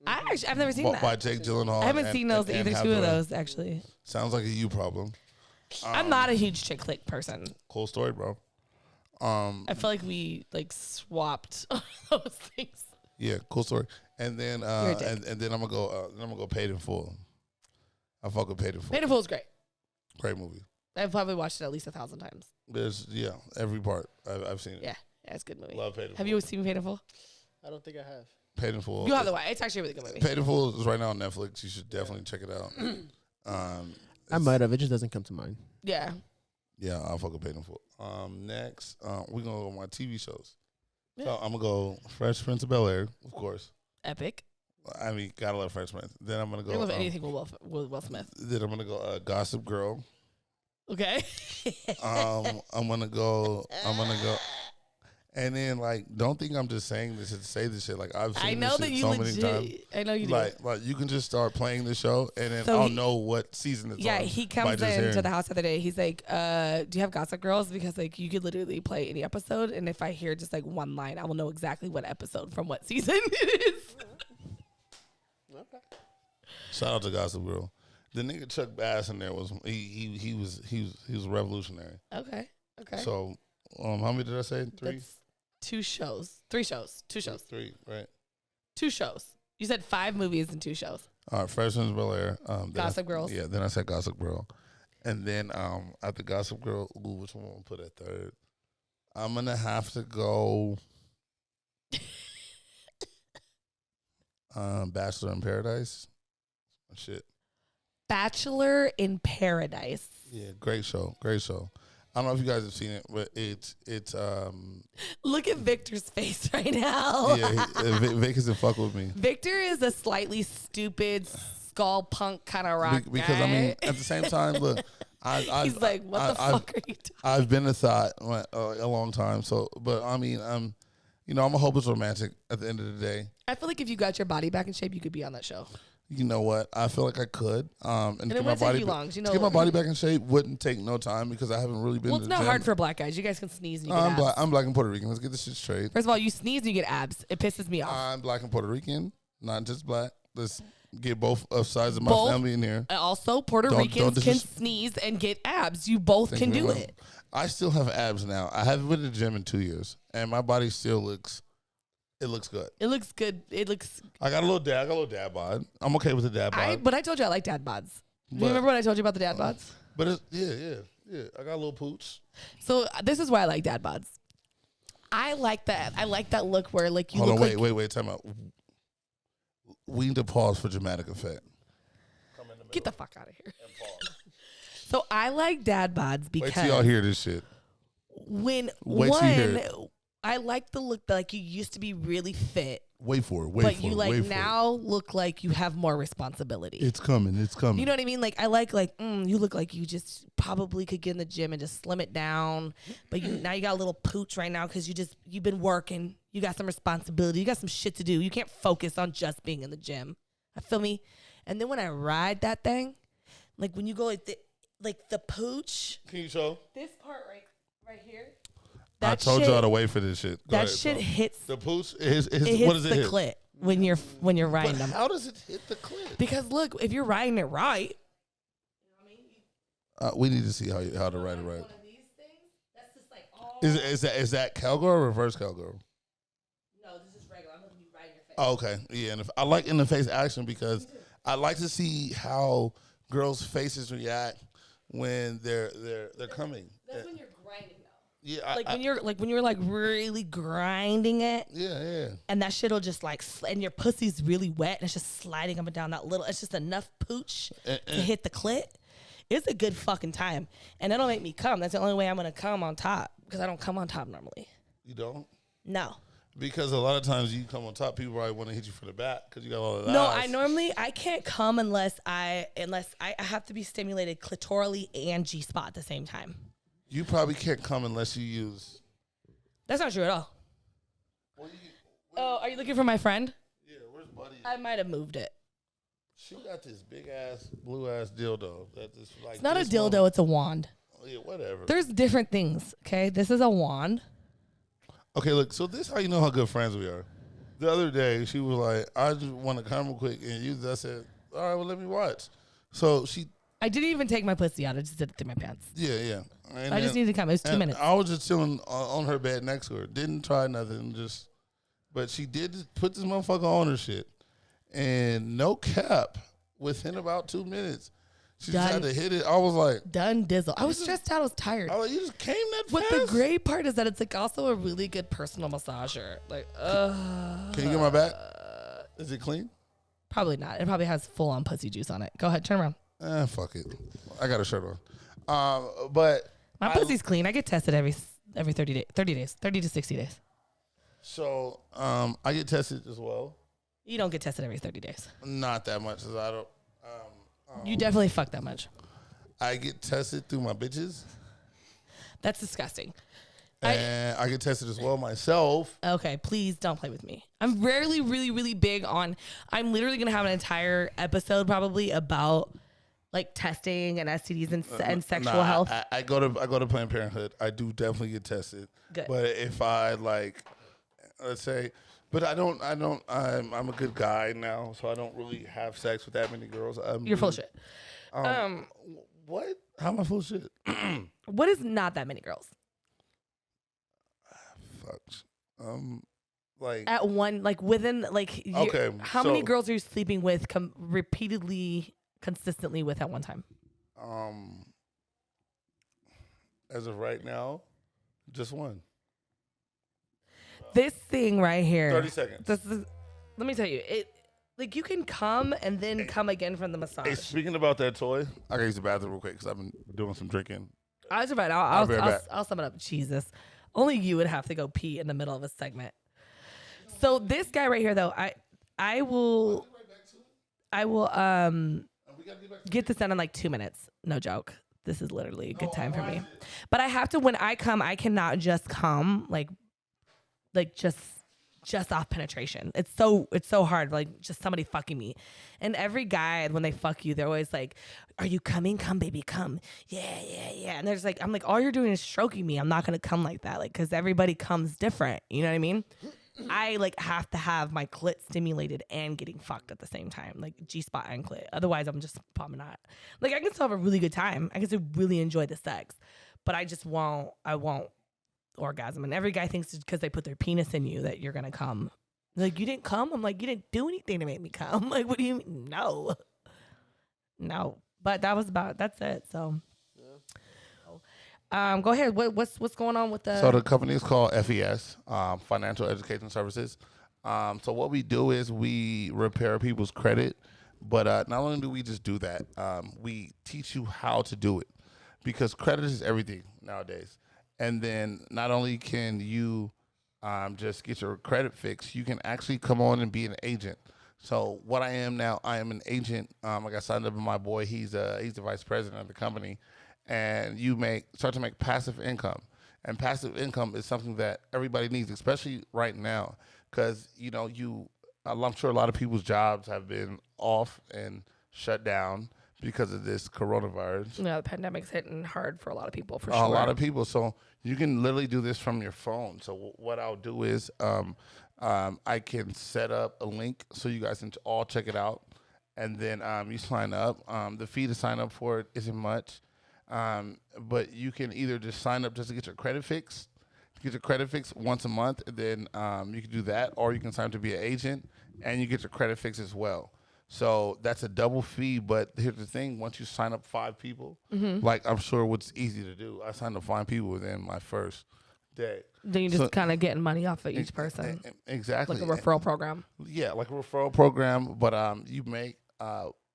A: I've never seen that.
B: By Jake Gyllenhaal.
A: I haven't seen those either two of those, actually.
B: Sounds like a you problem.
A: I'm not a huge chick flick person.
B: Cool story, bro.
A: I feel like we swapped those things.
B: Yeah, cool story. And then and then I'm gonna go Paid in Full. I fuck with Paid in Full.
A: Paid in Full is great.
B: Great movie.
A: I've probably watched it at least 1,000 times.
B: There's every part I've seen it.
A: Yeah, it's a good movie.
B: Love Paid in Full.
A: Have you seen Paid in Full?
C: I don't think I have.
B: Paid in Full.
A: You have the way. It's actually a really good movie.
B: Paid in Full is right now on Netflix. You should definitely check it out.
C: I might have. It just doesn't come to mind.
A: Yeah.
B: Yeah, I'll fuck with Paid in Full. Next, we're gonna go with my TV shows. Yeah. So I'm gonna go Fresh Prince of Bel-Air, of course.
A: Epic.
B: I mean, gotta love Fresh Prince. Then I'm gonna go.
A: I love anything with Will Smith.
B: Then I'm gonna go Gossip Girl.
A: Okay.
B: I'm gonna go. And then, don't think I'm just saying this to say this shit. I've seen this shit so many times.
A: I know you do.
B: Like you can just start playing the show, and then I'll know what season it's on.
A: Yeah, he comes into the house the other day. He's like, do you have Gossip Girls? Because, you could literally play any episode, and if I hear just, one line, I will know exactly what episode from what season it is.
C: Okay.
B: Shout out to Gossip Girl. The nigga Chuck Bass in there was he was revolutionary.
A: Okay.
B: So, how many did I say? 3?
A: That's 2 shows. 3 shows. 2 shows.
B: 3, right?
A: 2 shows. You said 5 movies and 2 shows.
B: All right, Fresh Prince of Bel-Air.
A: Gossip Girls.
B: Yeah, then I said Gossip Girl. And then after Gossip Girl, which one will put at 3rd? I'm going to have to go Bachelor in Paradise. Shit.
A: Bachelor in Paradise.
B: Yeah, great show. I don't know if you guys have seen it, but it's
A: Look at Victor's face right now.
B: Yeah, Vic isn't fuck with me.
A: Victor is a slightly stupid skull punk kind of rock
B: because
A: guy.
B: I mean, at the same time, look,
A: he's like, what the fuck are you talking?
B: I've been a thought a long time, so but I mean, I'm a hopeless romantic at the end of the day.
A: I feel like if you got your body back in shape, you could be on that show.
B: You know what? I feel like I could. And
A: it wouldn't take you long.
B: To get my body back in shape wouldn't take no time because I haven't really been.
A: Well, it's not hard for black guys. You guys can sneeze and you get abs.
B: I'm black and Puerto Rican. Let's get this shit straight.
A: First of all, you sneeze and you get abs. It pisses me off.
B: I'm black and Puerto Rican, not just black. Let's get both sides of my family in here.
A: Also, Puerto Ricans can sneeze and get abs. You both can do it.
B: I still have abs now. I haven't been to the gym in 2 years, and my body still looks. It looks good.
A: It looks good. I
B: got a little dad bod. I'm okay with the dad bod.
A: But I told you I like dad bods. Do you remember when I told you about the dad bods?
B: But it's, yeah. I got a little pooch.
A: So this is why I like dad bods. I like that. I like that look where you
B: Hold
A: look
B: on, wait. Time out. We need to pause for dramatic effect.
A: Get the fuck out of here. So I like dad bods because.
B: Wait till y'all hear this shit.
A: I like the look that you used to be really fit.
B: Wait for it.
A: But you now look like you have more responsibility.
B: It's coming.
A: You know what I mean? I like you look like you just probably could get in the gym and just slim it down. But now you got a little pooch right now because you've been working. You got some responsibility. You got some shit to do. You can't focus on just being in the gym. I feel me? And then when I ride that thing, when you go the pooch.
B: Can you show?
A: This part right here.
B: I told y'all to wait for this shit.
A: That shit hits
B: the pooch.
A: It hits the clit when you're riding them.
B: How does it hit the clit?
A: Because look, if you're riding it right,
B: we need to see how to ride it right. Is that cowgirl or reverse cowgirl?
A: No, this is regular. I'm looking you right in your face.
B: Oh, okay, yeah, and I like in the face action because I like to see how girls' faces react when they're coming.
A: That's when you're grinding.
B: Yeah,
A: when you're like really grinding it.
B: Yeah.
A: And that shit'll just like, and your pussy's really wet, and it's just sliding up and down that little. It's just enough pooch to hit the clit. It's a good fucking time, and that'll make me come. That's the only way I'm gonna come on top, because I don't come on top normally.
B: You don't?
A: No.
B: Because a lot of times you come on top, people probably want to hit you from the back because you got all of that.
A: No, I can't come unless I have to be stimulated clitorally and G-spot at the same time.
B: You probably can't come unless you use.
A: That's not true at all. Are you looking for my friend?
B: Yeah, where's Buddy?
A: I might have moved it.
B: She got this big ass, blue ass dildo.
A: It's not a dildo, it's a wand.
B: Oh, yeah, whatever.
A: There's different things, okay? This is a wand.
B: Okay, look, so this is how you know how good friends we are. The other day, she was like, I just want to come real quick and use that. I said, all right, well, let me watch. So
A: I didn't even take my pussy out. I just did it through my pants.
B: Yeah. And
A: I just needed to come. It was 2 minutes.
B: I was just chilling on her bed next to her. Didn't try nothing. But she did just put this motherfucker on her shit. And no cap, within about 2 minutes, she just had to hit it. I was like,
A: done dizzle. I was stressed out. I was tired.
B: I was like, you just came that fast?
A: What the great part is that it's like also a really good personal massager. Like,
B: can you get my back? Is it clean?
A: Probably not. It probably has full on pussy juice on it. Go ahead, turn around.
B: Fuck it. I got a shirt on. But
A: my pussy's clean. I get tested every 30 days, 30 to 60 days.
B: So I get tested as well.
A: You don't get tested every 30 days.
B: Not that much, as I don't.
A: You definitely fuck that much.
B: I get tested through my bitches.
A: That's disgusting.
B: And I get tested as well myself.
A: Okay, please don't play with me. I'm rarely really, really big on. I'm literally going to have an entire episode probably about like testing and STDs and sexual health.
B: I go to Planned Parenthood. I do definitely get tested.
A: Good.
B: But if I like, let's say, but I'm a good guy now, so I don't really have sex with that many girls.
A: You're full of shit.
B: What? How am I full of shit?
A: What is not that many girls?
B: Fuck. Like
A: at one, like within, like
B: okay.
A: How many girls are you sleeping with repeatedly, consistently with at one time?
B: As of right now, just one.
A: This thing right here.
B: 30 seconds.
A: Let me tell you, like you can come and then come again from the massage.
B: Hey, speaking about that toy, I gotta use the bathroom real quick because I've been doing some drinking.
A: I was right. I'll sum it up. Jesus, only you would have to go pee in the middle of a segment. So this guy right here, though, I will get this done in like 2 minutes. No joke. This is literally a good time for me. But I have to, when I come, I cannot just come like just off penetration. It's so hard, like just somebody fucking me. And every guy, when they fuck you, they're always like, are you coming? Come, baby, come. Yeah. And there's like, I'm like, all you're doing is stroking me. I'm not going to come like that. Like, cause everybody comes different. You know what I mean? I like have to have my clit stimulated and getting fucked at the same time, like G-spot and clit. Otherwise I'm just promenade. Like I can still have a really good time. I can still really enjoy the sex, but I won't orgasm. And every guy thinks because they put their penis in you that you're gonna come. Like, you didn't come? I'm like, you didn't do anything to make me come. Like, what do you mean? No. But that's it. So go ahead. What's going on with the?
B: So the company is called FES, Financial Education Services. So what we do is we repair people's credit, but not only do we just do that, we teach you how to do it, because credit is everything nowadays. And then not only can you just get your credit fixed, you can actually come on and be an agent. So what I am now, I am an agent. I got signed up with my boy. He's the vice president of the company. And you start to make passive income. And passive income is something that everybody needs, especially right now, because I'm sure a lot of people's jobs have been off and shut down because of this coronavirus.
A: Yeah, the pandemic's hitting hard for a lot of people, for sure.
B: A lot of people. So you can literally do this from your phone. So what I'll do is I can set up a link so you guys can all check it out. And then you sign up. The fee to sign up for it isn't much. But you can either just sign up just to get your credit fixed. Get your credit fixed once a month, and then you can do that, or you can sign up to be an agent, and you get your credit fixed as well. So that's a double fee. But here's the thing: once you sign up 5 people, like I'm sure what's easy to do, I signed up 5 people within my first day.
A: Then you just kind of getting money off of each person.
B: Exactly.
A: Like a referral program.
B: Yeah, like a referral program. But you make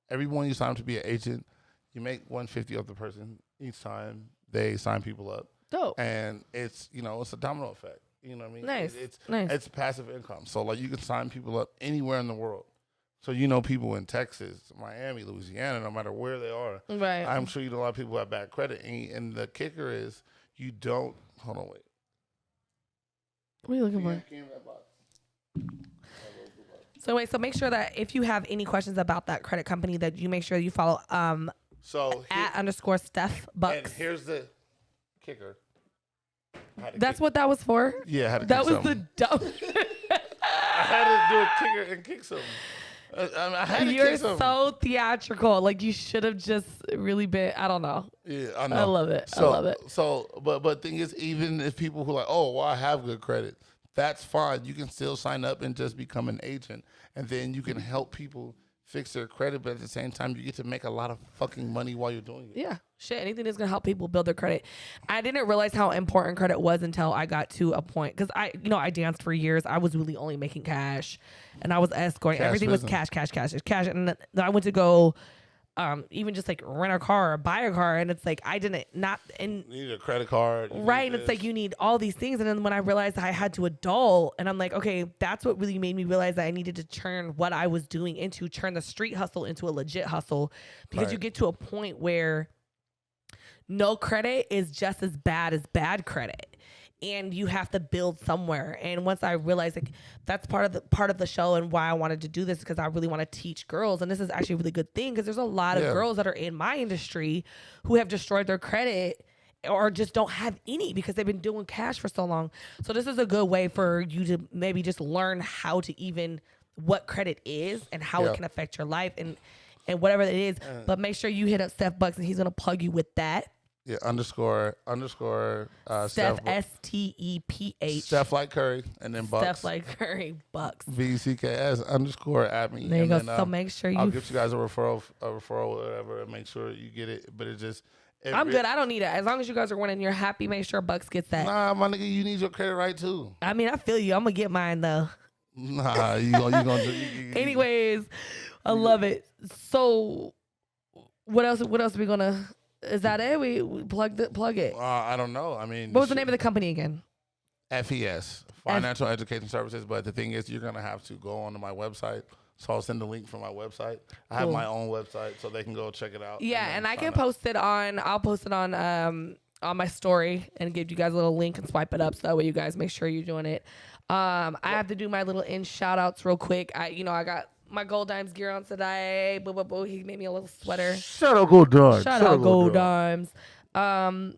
B: everyone you sign up to be an agent, you make $150 off the person each time they sign people up.
A: Dope.
B: And it's it's a domino effect. You know what I mean?
A: Nice.
B: It's it's passive income. So like you can sign people up anywhere in the world. So people in Texas, Miami, Louisiana, no matter where they are.
A: Right.
B: I'm sure you know a lot of people who have bad credit. And the kicker is you don't hold on, wait.
A: What are you looking for? So make sure that if you have any questions about that credit company, that you make sure you follow @_ Steph Bucks.
B: And here's the kicker.
A: That's what that was for?
B: Yeah, I had to
A: that
B: kick
A: was
B: something.
A: the dumb.
B: I had to do a kicker and kick something. I had to
A: You're
B: kick something.
A: so theatrical. Like you should have just really been. I don't know.
B: Yeah, I know.
A: I love it. I love it.
B: So, but thing is, even if people who are like, oh, well, I have good credit, that's fine. You can still sign up and just become an agent, and then you can help people fix their credit. But at the same time, you get to make a lot of fucking money while you're doing it.
A: Yeah, shit. Anything that's gonna help people build their credit. I didn't realize how important credit was until I got to a point, because I danced for years. I was really only making cash, and I was escorting. Everything was cash. And then I went to go, even just like rent a car or buy a car, and it's like you
B: need a credit card,
A: right? And it's like you need all these things. And then when I realized I had to adult, and I'm like, okay, that's what really made me realize that I needed to turn what I was doing turn the street hustle into a legit hustle, because you get to a point where no credit is just as bad as bad credit, and you have to build somewhere. And once I realized, like, that's part of the show and why I wanted to do this, because I really want to teach girls. And this is actually a really good thing, because there's a lot of girls that are in my industry who have destroyed their credit or just don't have any because they've been doing cash for so long. So this is a good way for you to maybe just learn how to what credit is and how it can affect your life and whatever it is. But make sure you hit up Steph Bucks, and he's going to plug you with that.
B: Yeah, _
A: Steph STEPH.
B: Steph like Curry, and then Bucks.
A: Steph like Curry Bucks.
B: BCKS _ at me.
A: There you go.
B: Then,
A: so make sure
B: I'll give you guys a referral or whatever, and make sure you get it. But I'm
A: good. I don't need it. As long as you guys are winning, you're happy. Make sure Bucks gets that.
B: Nah, my nigga, you need your credit right too.
A: I mean, I feel you. I'm gonna get mine though.
B: Nah, you gonna do.
A: Anyways, I love it. So, what else? What else are we gonna? Is that it? We plug it.
B: I don't know. I mean,
A: what was the name of the company again?
B: FES, Financial Education Services. But the thing is, you're gonna have to go onto my website. So I'll send the link from my website. I have my own website, so they can go check it out.
A: Yeah, and I can post it on. I'll post it on my story and give you guys a little link and swipe it up, so that way you guys make sure you're doing it. I have to do my little shout outs real quick. I got my Gold Dimes gear on today. Boo, boo, boo. He made me a little sweater.
B: Shout out Gold Dimes.
A: Shout out Gold Dimes. And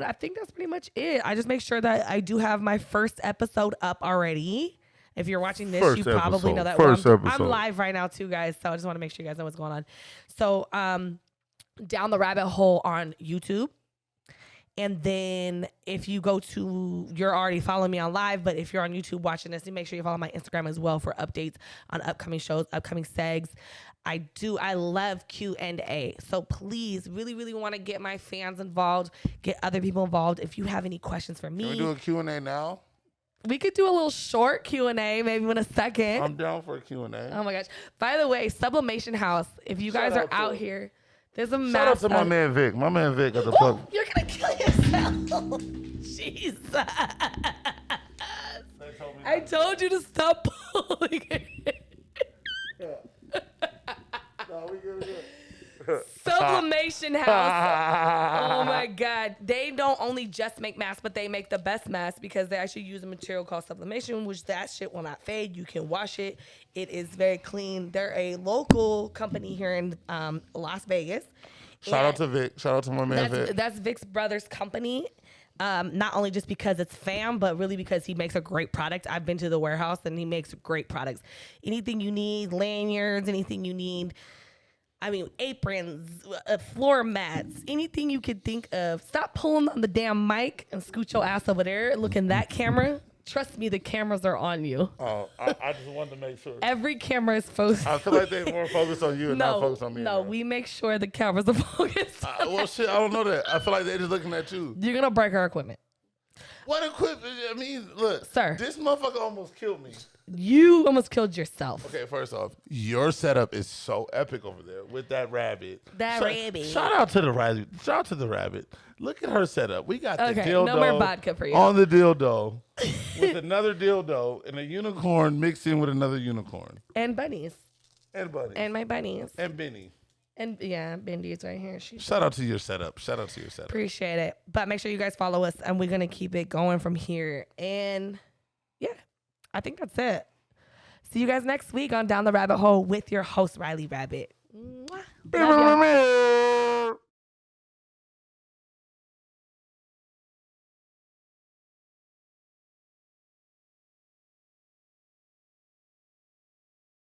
A: I think that's pretty much it. I just make sure that I do have my first episode up already. If you're watching this, you probably know that. I'm live right now too, guys. So I just want to make sure you guys know what's going on. So Down the Rabbit Hole on YouTube. And then if you you're already following me on live, but if you're on YouTube watching this, make sure you follow my Instagram as well for updates on upcoming shows, upcoming segs. I love Q&A. So please, really, really want to get my fans involved, get other people involved. If you have any questions for me.
B: Can we do a Q&A now?
A: We could do a little short Q&A, maybe in a second.
B: I'm down for a Q&A.
A: Oh my gosh. By the way, Sublimation House, if you guys are out here, there's a
B: shout out to my man Vic. My man Vic got the plug.
A: You're going to kill yourself. Jesus. I told you to stop pulling it.
B: No, we good.
A: Sublimation House. Oh my God. They don't only just make masks, but they make the best masks, because they actually use a material called sublimation, which that shit will not fade. You can wash it. It is very clean. They're a local company here in Las Vegas.
B: Shout out to Vic. Shout out to my man Vic.
A: That's Vic's brother's company. Not only just because it's fam, but really because he makes a great product. I've been to the warehouse and he makes great products. Anything you need, lanyards, anything you need. I mean, aprons, floor mats, anything you could think of. Stop pulling on the damn mic and scoot your ass over there. Look in that camera. Trust me, the cameras are on you.
B: Oh, I just wanted to make sure.
A: Every camera is focused.
B: I feel like they're more focused on you and not focused on me.
A: No, we make sure the cameras are focused.
B: Well, shit, I don't know that. I feel like they're just looking at you.
A: You're going to break our equipment.
B: What equipment? I mean, look.
A: Sir.
B: This motherfucker almost killed me.
A: You almost killed yourself.
B: Okay, first off, your setup is so epic over there with that rabbit.
A: Rabbit.
B: Shout out to the rabbit. Shout out to the rabbit. Look at her setup. We got the dildo.
A: No more vodka for you.
B: On the dildo with another dildo and a unicorn mixed in with another unicorn.
A: And bunnies.
B: And bunnies.
A: And my bunnies.
B: And Benny.
A: And yeah, Bendy's right here.
B: Shout out to your setup. Shout out to your setup.
A: Appreciate it. But make sure you guys follow us, and we're going to keep it going from here. And yeah, I think that's it. See you guys next week on Down the Rabbit Hole with your host, Rylee Rabbit. Mwah. Love ya.